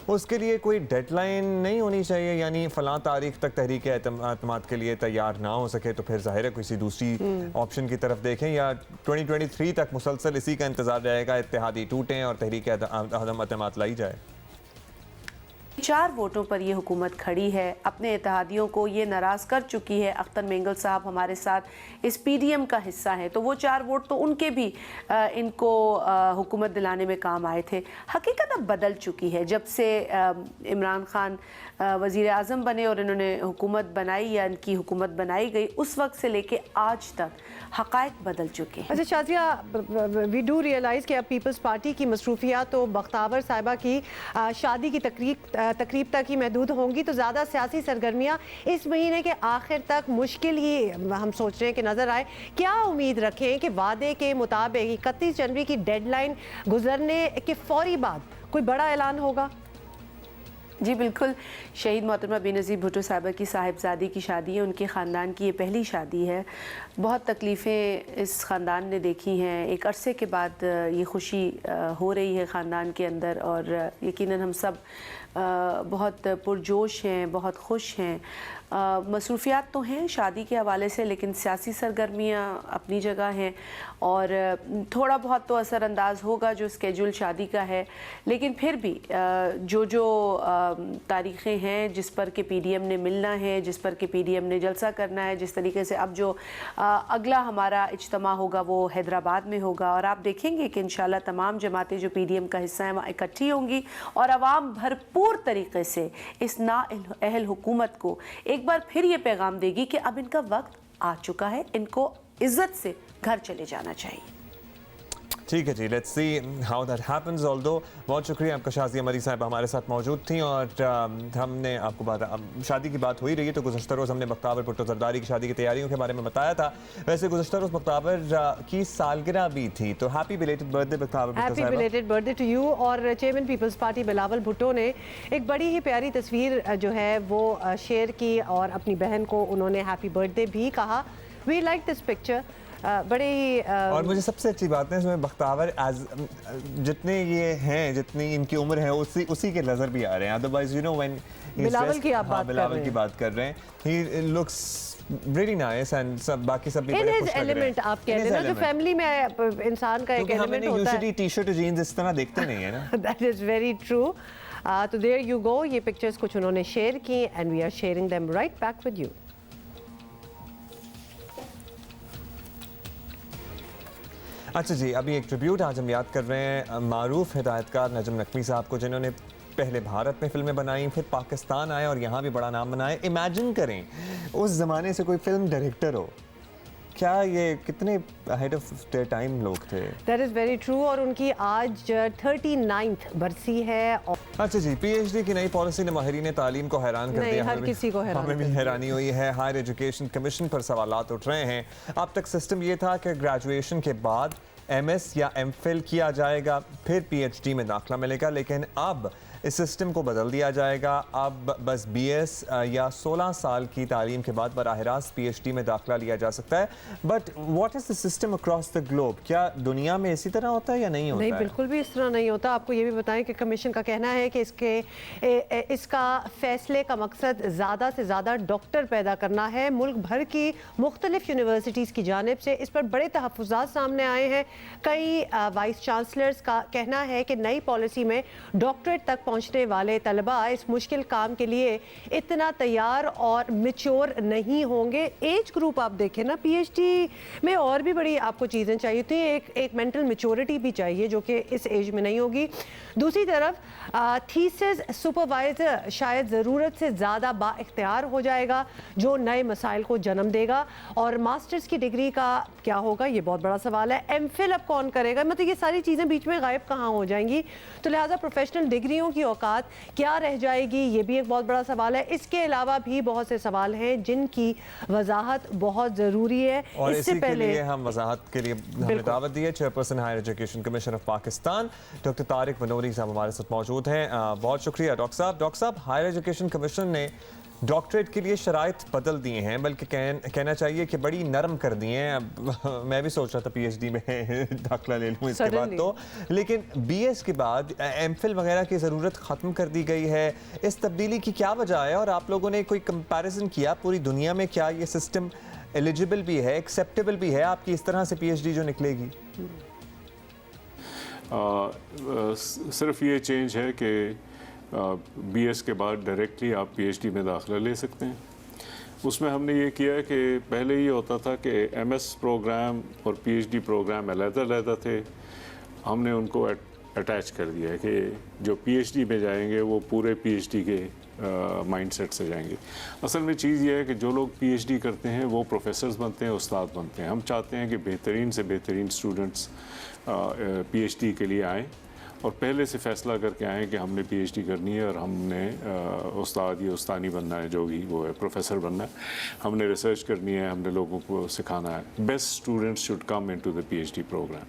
S1: उसके लिए कोई डेडलाइन नहीं होनी चाहिए? यानी फ़लाँ तारीख तक तहरीक एतमाद के लिए तैयार ना हो सके तो फिर ज़ाहिर है किसी दूसरी ऑप्शन की तरफ देखें, या 2023 तक मुसलसल इसी का इंतज़ार रहेगा, इत्तेहादी टूटें और तहरीक अदम एतमाद लाई जाए?
S9: 4 वोटों पर ये हुकूमत खड़ी है, अपने इत्तेहादियों को ये नाराज़ कर चुकी है। अख्तर मेंगल साहब हमारे साथ इस पीडीएम का हिस्सा है, तो वो 4 वोट तो उनके भी इनको हुकूमत दिलाने में काम आए थे। हकीकत अब बदल चुकी है। जब से इमरान खान वज़ीर आज़म बने और इन्होंने हुकूमत बनाई या इनकी हुकूमत बनाई गई, उस वक्त से लेके आज तक हक़ाइक़ बदल चुके हैं।
S2: अच्छा शाजिया, वी डू रियलाइज़ कि अब पीपल्स पार्टी की मसरूफियात तो बख्तावर साहिबा की शादी की तकरीब तक ही महदूद होंगी, तो ज़्यादा सियासी सरगर्मियाँ इस महीने के आखिर तक मुश्किल ही हम सोच रहे हैं कि नज़र आए। क्या उम्मीद रखें कि वादे के मुताबिक 31 जनवरी की डेडलाइन गुजरने के फौरी बाद कोई बड़ा ऐलान होगा?
S9: जी बिल्कुल, शहीद मोहतरमा बेनज़ीर भुट्टो साहिबा की साहिबजादी की शादी है, उनके ख़ानदान की ये पहली शादी है। बहुत तकलीफ़ें इस ख़ानदान ने देखी हैं, एक अरसे के बाद ये खुशी हो रही है ख़ानदान के अंदर और यकीनन हम सब बहुत पुरजोश हैं, बहुत खुश हैं। मसरूफियात तो हैं शादी के हवाले से, लेकिन सियासी सरगर्मियाँ अपनी जगह हैं और थोड़ा बहुत तो असरअंदाज होगा जो स्केड्यूल शादी का है, लेकिन फिर भी जो तारीख़ें हैं जिस पर के पीडीएम ने मिलना है, जिस पर के पीडीएम ने जलसा करना है, जिस तरीके से अब जो अगला हमारा इज्तिमा होगा वो हैदराबाद में होगा और आप देखेंगे कि इंशाल्लाह तमाम जमातें जो पीडीएम का हिस्सा हैं वहाँ इकट्ठी होंगी और आवाम भरपूर तरीके से इस नाअहल हुकूमत को एक बार फिर ये पैगाम देगी कि अब इनका वक्त आ चुका है, इनको इज्जत से घर चले जाना चाहिए।
S1: ठीक है जी, let's see how that happens. Although बहुत शुक्रिया आपका शाजिया मरी साहब हमारे साथ मौजूद थी और हमने आपको शादी की बात हो ही रही है तो गुज़श्ता रोज़ हमने बख्तावर भुट्टो ज़रदारी की शादी की तैयारियों के बारे में बताया था। वैसे गुज़श्ता रोज़ बख्तावर की सालगिरह भी थी, तो happy belated birthday Bakhtawar Bhutto साहब।
S2: Happy belated birthday to you. और चेयरमैन पीपल्स पार्टी बिलावल भुट्टो ने एक बड़ी ही प्यारी तस्वीर जो है वो शेयर की और अपनी बहन को उन्होंने हैप्पी बर्थडे भी कहा। वी लाइक दिस पिक्चर, बड़े ही
S1: और मुझे सबसे अच्छी बात है इसमें बख्तावर एज जितने ये हैं, जितनी इनकी उम्र है उसी के नजर भी आ रहे हैं। Otherwise you know when
S2: Bilawal की आप बात
S1: बिलावल की बात कर रहे हैं, he looks really nice and सब बाकी सब भी बड़े खुश लग रहे हैं।
S2: एलिमेंट आप कह रहे हैं ना, जो फैमिली में इंसान का एक एलिमेंट होता है।
S1: यूजुअली टी-शर्ट और जीन्स इस तरह देखते नहीं है ना।
S2: That is very true. तो देयर यू गो, ये पिक्चर्स कुछ उन्होंने शेयर की and we are sharing them right back with you.
S1: अच्छा जी, अभी एक ट्रिब्यूट आज हम याद कर रहे हैं मारूफ हिदायतकार नजम नकवी साहब को, जिन्होंने पहले भारत में फिल्में बनाई, फिर पाकिस्तान आए और यहाँ भी बड़ा नाम बनाए। इमेजिन करें उस ज़माने से कोई फिल्म डायरेक्टर हो, क्या ये कितने अहेड ऑफ देयर टाइम लोग थे।
S2: That is very true. और उनकी आज 39th बरसी है। और
S1: अच्छा जी, पीएचडी की नई पॉलिसी ने माहिरीन तालीम को हैरान कर दिया।
S2: हर किसी को हैरान,
S1: हमें भी हैरानी हुई है। हायर एजुकेशन कमीशन पर सवालात उठ रहे हैं। अब तक सिस्टम ये था कि ग्रेजुएशन के बाद एमएस या एमफिल किया जाएगा, फिर पीएचडी में दाखिला मिलेगा, लेकिन अब इस सिस्टम को बदल दिया जाएगा। अब बस बीएस या 16 साल की तालीम के बाद बराह रास्त पीएचडी में दाखिला लिया जा सकता है। But what is the system across the globe? क्या दुनिया में इसी तरह होता है या नहीं होता?
S2: नहीं, बिल्कुल भी इस तरह नहीं होता। आपको ये भी बताएं कि कमीशन का कहना है कि इसका फैसले का मकसद ज़्यादा से ज़्यादा डॉक्टर पैदा करना है। मुल्क भर की मुख्तलिफ यूनिवर्सिटीज़ की जानिब से इस पर बड़े तहफ़्फ़ुज़ात सामने आए हैं। कई वाइस चांसलर्स का कहना है कि नई पॉलिसी में डॉक्टरेट तक पहुंचने वाले तलबा इस मुश्किल काम के लिए इतना तैयार और मैच्योर नहीं होंगे। एज ग्रुप आप देखें ना, पीएचडी में और भी बड़ी आपको चीज़ें चाहिए थी। एक मेंटल मैच्योरिटी भी चाहिए जो कि इस एज में नहीं होगी। दूसरी तरफ थीसिस सुपरवाइज़र शायद ज़रूरत से ज़्यादा बाइख्तियार हो जाएगा, जो नए मसाइल को जन्म देगा। और मास्टर्स की डिग्री का क्या होगा, ये बहुत बड़ा सवाल है। एमफिल अब कौन करेगा? मतलब ये सारी चीज़ें बीच में गायब कहाँ हो जाएंगी? तो लिहाजा प्रोफेशनल डिग्रियों की औकात क्या रह जाएगी, ये भी एक बहुत बड़ा सवाल है। इसके अलावा भी बहुत से सवाल हैं जिनकी वजाहत बहुत ज़रूरी है।
S1: और इससे पहले के लिए हम वजाहत के लिए हमें दावत दी है chairperson higher education commission of Pakistan doctor Tariq Banuri sahab हमारे साथ मौजूद हैं। बहुत शुक्रिया डॉक्टर साहब। डॉक्टर साहब, हायर एजुकेशन कमीशन ने डॉक्टरेट के लिए शराइत बदल दिए हैं, बल्कि कहना चाहिए कि बड़ी नरम कर दिए हैं। अब मैं भी सोच रहा था पीएचडी में दाखिला ले लूँ इसके बाद तो, लेकिन बीएस के बाद एमफिल वगैरह की ज़रूरत ख़त्म कर दी गई है। इस तब्दीली की क्या वजह है और आप लोगों ने कोई कंपैरिजन किया पूरी दुनिया में? क्या ये सिस्टम एलिजिबल भी है, एक्सेप्टेबल भी है आपकी इस तरह से पीएचडी जो निकलेगी?
S10: सिर्फ ये चेंज है कि बीएस के बाद डायरेक्टली आप पीएचडी में दाखिला ले सकते हैं। उसमें हमने ये किया कि पहले ये होता था कि एमएस प्रोग्राम और पीएचडी प्रोग्राम अलग-अलग थे, हमने उनको अटैच कर दिया है कि जो पीएचडी में जाएंगे वो पूरे पीएचडी के माइंडसेट से जाएंगे। असल में चीज़ ये है कि जो लोग पीएचडी करते हैं वो प्रोफेसर्स बनते हैं, उस्ताद बनते हैं। हम चाहते हैं कि बेहतरीन से बेहतरीन स्टूडेंट्स पीएचडी के लिए आएँ और पहले से फ़ैसला करके आएँ कि हमने पीएचडी करनी है और हमने उस्ताद या उस्तानी बनना है, जो भी वो है, प्रोफेसर बनना है, हमने रिसर्च करनी है, हमने लोगों को सिखाना है। Best students should come into the PhD programme.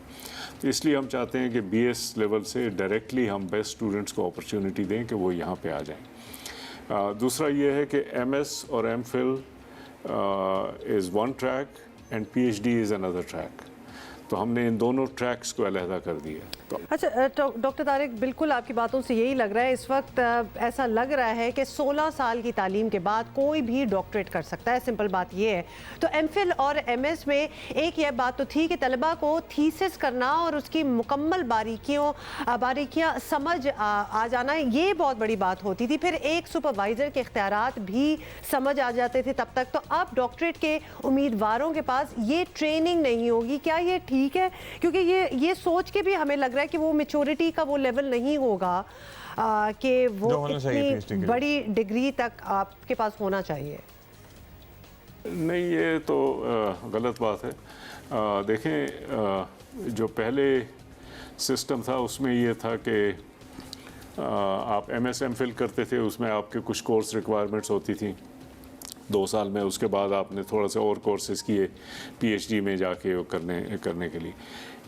S10: तो इसलिए हम चाहते हैं कि बीएस लेवल से डायरेक्टली हम बेस्ट स्टूडेंट्स को अपॉर्चुनिटी दें कि वो यहाँ पे आ जाएँ। दूसरा ये है कि एमएस और MPhil is one track and PhD is another track. तो हमने इन दोनों ट्रैक्स को अलहदा कर दिया। तो
S2: अच्छा डॉक्टर तारिक, बिल्कुल आपकी बातों से यही लग रहा है। इस वक्त ऐसा लग रहा है कि 16 साल की तालीम के बाद कोई भी डॉक्टरेट कर सकता है, सिंपल बात ये है। तो एमफिल और एमएस में एक यह बात तो थी कि तलबा को थीसिस करना और उसकी मुकम्मल बारीकियाँ समझ आ जाना, ये बहुत बड़ी बात होती थी। फिर एक सुपरवाइज़र के इख्तियारात भी समझ आ जाते थे तब तक। तो अब डॉक्टरेट के उम्मीदवारों के पास ये ट्रेनिंग नहीं होगी, क्या ये ठीक है? क्योंकि ये सोच के भी हमें लग रहा है कि वो मैच्योरिटी का वो लेवल नहीं होगा कि वो इतनी बड़ी डिग्री तक आपके पास होना चाहिए।
S10: नहीं, ये तो गलत बात है। देखें, जो पहले सिस्टम था उसमें ये था कि आप MS MPhil करते थे, उसमें आपके कुछ कोर्स रिक्वायरमेंट्स होती थी 2 साल में, उसके बाद आपने थोड़ा सा और कोर्सेज़ किए PhD में जाके वो करने के लिए।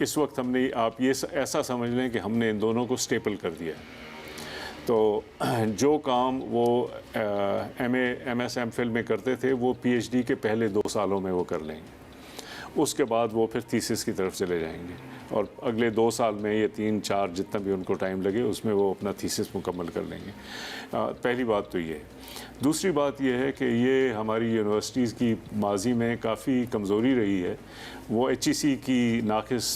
S10: इस वक्त हमने आप ये ऐसा समझ लें कि हमने इन दोनों को स्टेपल कर दिया है। तो जो काम वो MS MPhil में करते थे वो PhD के पहले 2 सालों में वो कर लेंगे, उसके बाद वो फिर थीसिस की तरफ चले जाएंगे और अगले 2 साल में ये 3-4 जितना भी उनको टाइम लगे उसमें वो अपना थीसिस मुकम्मल कर लेंगे। पहली बात तो ये है। दूसरी बात ये है कि ये हमारी यूनिवर्सिटीज़ की माजी में काफ़ी कमज़ोरी रही है। वो HEC की नाक़िस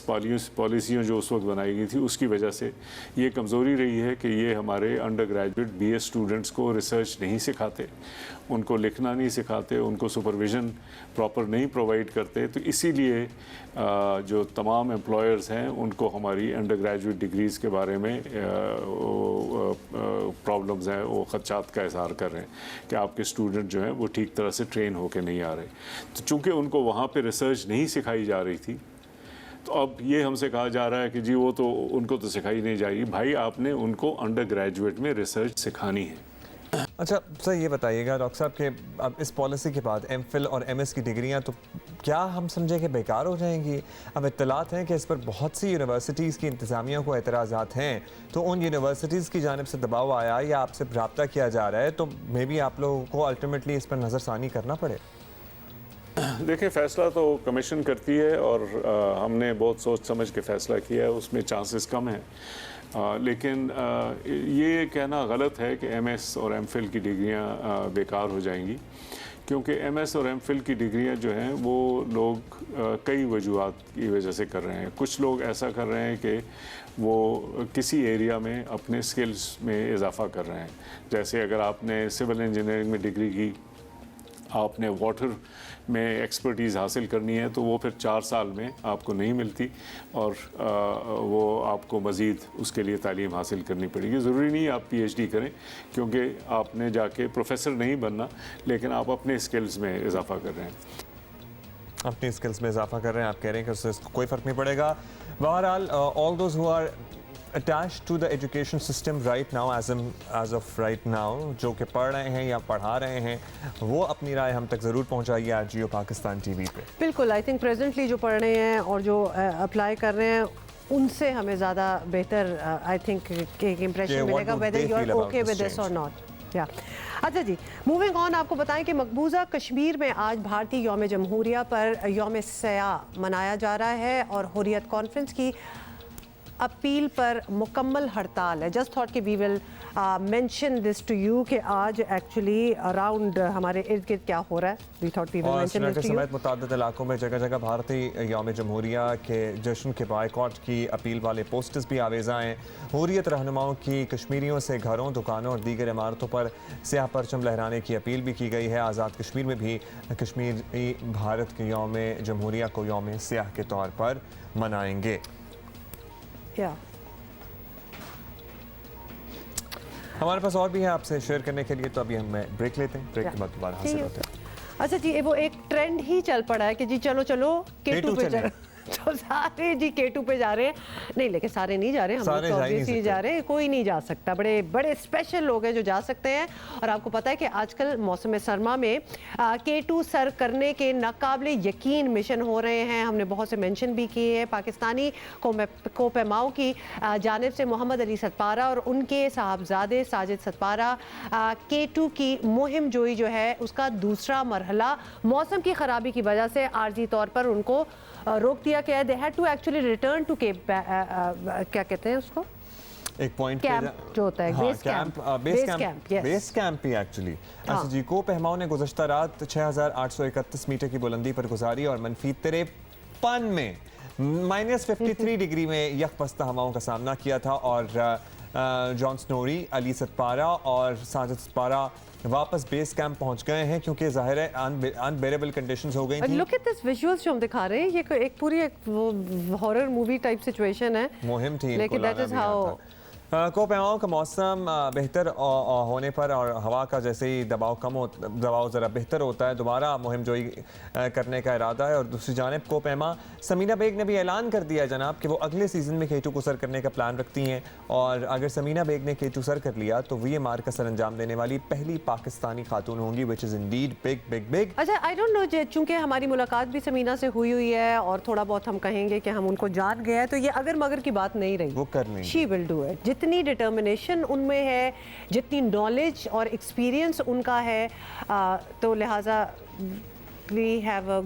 S10: पॉलिसियों जो उस वक्त बनाई गई थी उसकी वजह से ये कमज़ोरी रही है कि ये हमारे अंडर ग्रेजुएट BS स्टूडेंट्स को रिसर्च नहीं सिखाते, उनको लिखना नहीं सिखाते, उनको सुपरविज़न प्रॉपर नहीं प्रोवाइड करते। तो इसीलिए जो तमाम एम्प्लॉयर्स हैं उनको हमारी अंडर ग्रेजुएट डिग्रीज़ के बारे में प्रॉब्लम्स हैं, वो ख़दशात का इज़हार कर रहे हैं कि आपके स्टूडेंट जो हैं वो ठीक तरह से ट्रेन होकर नहीं आ रहे। तो चूँकि उनको वहाँ पे रिसर्च नहीं सिखाई जा रही थी, तो अब ये हमसे कहा जा रहा है कि जी वो तो उनको तो सिखाई नहीं जाएगी। भाई आपने उनको अंडर ग्रेजुएट में रिसर्च सिखानी है।
S1: अच्छा सर, ये बताइएगा डॉक्टर साहब कि अब इस पॉलिसी के बाद MPhil और MS की डिग्रियां तो क्या हम समझे कि बेकार हो जाएंगी? अब इत्तलात हैं कि इस पर बहुत सी यूनिवर्सिटीज़ की इंतज़ामिया को एतराज़ात हैं, तो उन यूनिवर्सिटीज़ की जानिब से दबाव आया या आपसे रब्ता किया जा रहा है, तो मे बी आप लोगों को अल्टीमेटली इस पर नज़रसानी करना पड़े।
S10: देखिए, फ़ैसला तो कमीशन करती है और हमने बहुत सोच समझ के फ़ैसला किया है, उसमें चांसेस कम हैं। लेकिन ये कहना गलत है कि MS और MPhil की डिग्रियां बेकार हो जाएंगी, क्योंकि MS और MPhil की डिग्रियां जो हैं वो लोग कई वजूहात की वजह से कर रहे हैं। कुछ लोग ऐसा कर रहे हैं कि वो किसी एरिया में अपने स्किल्स में इजाफा कर रहे हैं। जैसे अगर आपने सिविल इंजीनियरिंग में डिग्री की, आपने वाटर में एक्सपर्टीज़ हासिल करनी है, तो वो फिर 4 साल में आपको नहीं मिलती और वो आपको मज़ीद उसके लिए तालीम हासिल करनी पड़ेगी। ज़रूरी नहीं आप PhD करें, क्योंकि आपने जाके प्रोफेसर नहीं बनना, लेकिन आप अपने स्किल्स में इजाफा कर रहे हैं।
S1: अपनी स्किल्स में इजाफा कर रहे हैं, आप कह रहे हैं कि उससे कोई फ़र्क नहीं पड़ेगा। बहरहाल all those who are attached to the education system right now as of right now, जो कि पढ़ रहे हैं या पढ़ा रहे हैं, वो अपनी राय हम तक ज़रूर पहुंचाइए आज जियो पाकिस्तान TV पे।
S2: बिल्कुल, आई थिंक प्रेजेंटली जो पढ़ रहे हैं और जो अप्लाई कर रहे हैं उनसे हमें ज़्यादा बेहतर आई थिंक एक इम्प्रेशन मिलेगा whether you are okay with this or not. या अच्छा जी, मूविंग ऑन, आपको बताएं कि मकबूजा कश्मीर में आज भारतीय यौम जमहूरिया पर यौम सयाह मनाया जा रहा है और हुर्रियत कॉन्फ्रेंस की अपील पर मुकम्मल हड़ताल है। जस्ट थॉट कि we will mention this to you कि आज एक्चुअली अराउंड हमारे इर्द गिर्द क्या हो रहा है। We thought we will mention this to you.
S1: मुतअद्दिद इलाकों में जगह जगह भारतीय यौम जमहूरिया के जश्न के बायकॉट की अपील वाले पोस्टर्स भी आवेज़ा हैं। हुर्रियत रहनुमाओं की कश्मीरियों से घरों, दुकानों और दीगर इमारतों पर स्याह परचम लहराने की अपील भी की गई है। आज़ाद कश्मीर में भी कश्मीरी भारत के यौम जमहूरिया को यौम स्याह के तौर पर मनाएंगे। हमारे पास और भी है आपसे शेयर करने के लिए, तो अभी हम ब्रेक लेते हैं, ब्रेक के बाद दोबारा हाजिर होते हैं।
S2: अच्छा जी, वो एक ट्रेंड ही चल पड़ा है कि जी चलो चलो K2 पे चलो, तो सारे जी K2 पे जा रहे हैं। नहीं, लेकिन सारे नहीं जा रहे, हम लोग तो ऑब्वियसली जा रहे हैं, कोई नहीं जा सकता। बड़े बड़े स्पेशल लोग हैं जो जा सकते हैं। और आपको पता है कि आजकल मौसम सरमा में K2 सर करने के नाकाबिले यकीन मिशन हो रहे हैं। हमने बहुत से मेंशन भी किए हैं। पाकिस्तानी कोपैमाओं की जानिब से मोहम्मद अली सतपारा और उनके साहबजादे साजिद सतपारा K2 की मुहिम जोई जो है उसका दूसरा मरहला मौसम की ख़राबी की वजह से आर्जी तौर पर उनको रोक दिया गया है। They had to actually return to क्या कहते हैं उसको,
S1: एक पॉइंट
S2: कैंप जो होता है, बेस कैंप
S1: ही एक्चुअली। अच्छा जी, कोपैमाओं ने गुज़श्ता रात 6831 मीटर की बुलंदी पर गुजारी और -53 में -53 डिग्री में यकबस्ता हवाओं का सामना किया था। और जॉन स्नोरी, अली सतपारा और साजिद सतपारा वापस बेस कैंप पहुंच गए हैं, क्योंकि जाहिर है अनबेरेबल कंडीशंस हो गई थी।
S2: लुक एट दिस विजुअल्स जो हम दिखा रहे हैं, ये एक पूरी एक हॉरर मूवी टाइप सिचुएशन है,
S1: मुहिम थी,
S2: लेकिन दैट इज हाउ
S1: कोप एमाओ का मौसम बेहतर होने पर और हवा का जैसे ही दबाव ज़रा बेहतर होता है, दोबारा मुहिम जोई करने का इरादा है। और दूसरी जानिब कोप एमा समीना बेग ने भी ऐलान कर दिया है जनाब कि वो अगले सीज़न में K2 को सर करने का प्लान रखती हैं, और अगर समीना बेग ने K2 सर कर लिया तो VMR का सर अंजाम देने वाली पहली पाकिस्तानी खातून होंगी, which is Indeed big big big.
S2: अच्छा, आई डोंट नो, चूंकि हमारी मुलाकात भी समीना से हुई है और थोड़ा बहुत हम कहेंगे कि हम उनको जान गए हैं, तो ये अगर मगर की बात नहीं रही,
S1: वो कर लेंगे।
S2: She will do it. जितनी डिटर्मिनेशन उनमें है, जितनी नॉलेज और एक्सपीरियंस उनका है, तो लिहाजा we have a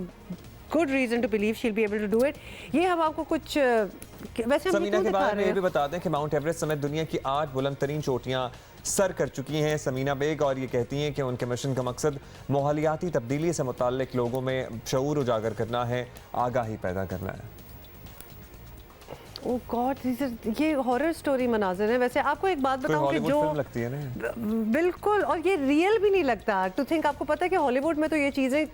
S2: good reason to believe she will be able to do it. ये हम आपको कुछ वैसे हम
S1: समीना
S2: क्यों
S1: के
S2: दिखा
S1: बारे में
S2: रहे
S1: ये
S2: हैं?
S1: भी बता दें कि माउंट एवरेस्ट समेत दुनिया की 8 बुलंद तरीन चोटियां सर कर चुकी हैं समीना बेग, और ये कहती हैं कि उनके मिशन का मकसद माहौलियाती तब्दीली से मुताल्लिक लोगों में शऊर उजागर करना है, आगाही पैदा करना है।
S2: ओह गॉड, ये हॉरर स्टोरी मनाजिर है। वैसे आपको एक बात बताऊं कि
S1: हॉलीवुड
S2: जो
S1: फिल्म लगती है ना,
S2: बिल्कुल, और ये रियल भी नहीं लगता टू थिंक। आपको पता है कि हॉलीवुड में तो ये चीज़ें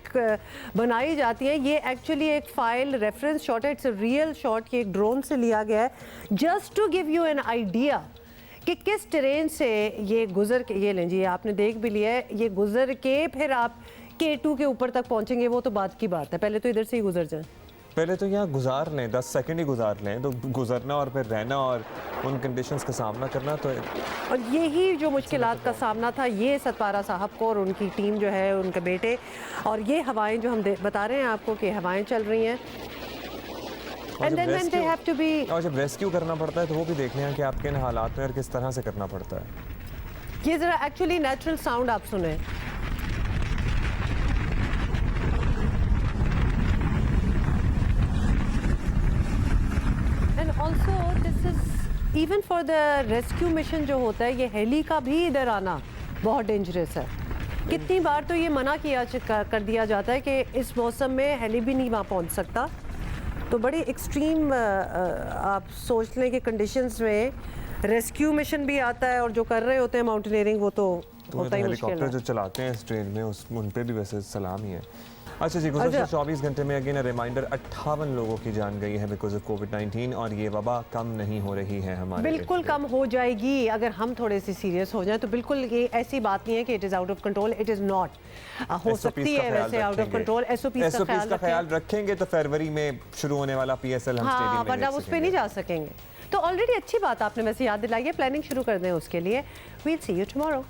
S2: बनाई जाती हैं, ये एक्चुअली एक फाइल रेफरेंस शॉट है, इट्स अ रियल शॉट, ये एक ड्रोन से लिया गया है, just to give you an idea कि किस ट्रेन से ये गुजर के, ये लें जी आपने देख भी लिया है, ये गुजर के फिर आप K2 के ऊपर तक पहुंचेंगे, वो तो बात की बात है, पहले तो इधर से ही गुजर जाएं।
S1: पहले तो यहाँ गुजार लें, 10 सेकंड ही गुजार लें, तो गुजरना और फिर रहना और उन कंडीशंस का सामना करना, तो
S2: और यही जो मुश्किलात का सामना था ये सतपारा साहब को और उनकी टीम जो है, उनके बेटे, और ये हवाएं जो हम बता रहे हैं आपको कि हवाएं चल रही हैं।
S1: और
S2: और
S1: जब रेस्क्यू करना पड़ता है तो वो भी देख लें कि आपके इन हालात में और किस तरह से करना पड़ता है।
S2: ये ज़रा एक्चुअली नेचुरल साउंड आप सुने। And also this is even for the rescue mission जो होता है, ये हेली का भी इधर आना बहुत डेंजरस है। कितनी बार तो ये मना किया कर दिया जाता है कि इस मौसम में हेली भी नहीं वहाँ पहुँच सकता, तो बड़ी एक्सट्रीम आप सोच लें कि कंडीशंस में रेस्क्यू मिशन भी आता है, और जो कर रहे होते हैं माउंटेनियरिंग वो तो होता ही मुश्किल
S1: हेलीकॉप्टर
S2: है।
S1: जो चलाते हैं इस ट्रेन में उन पे भी वैसे सलाम ही है। अच्छा जी, गुज़श्ता 24 घंटे में अगेन रिमाइंडर 58 लोगों की जान गई है बिकॉज ऑफ कोविड-19, और ये वबा कम नहीं हो रही है हमारे।
S2: बिल्कुल कम हो जाएगी अगर हम थोड़े से सीरियस हो जाएं, तो बिल्कुल ये ऐसी बात नहीं है कि it is out of control, it is not. हो सकती है वैसे आउट ऑफ कंट्रोल। एसओपीज़
S1: का ख्याल रखेंगे तो फरवरी में शुरू होने वाला PSL हम स्टेडियम में
S2: वरना उस पर नहीं जा सकेंगे। तो ऑलरेडी अच्छी बात आपने वैसे याद दिलाई है, प्लानिंग शुरू कर दें उसके लिए। We'll see you tomorrow.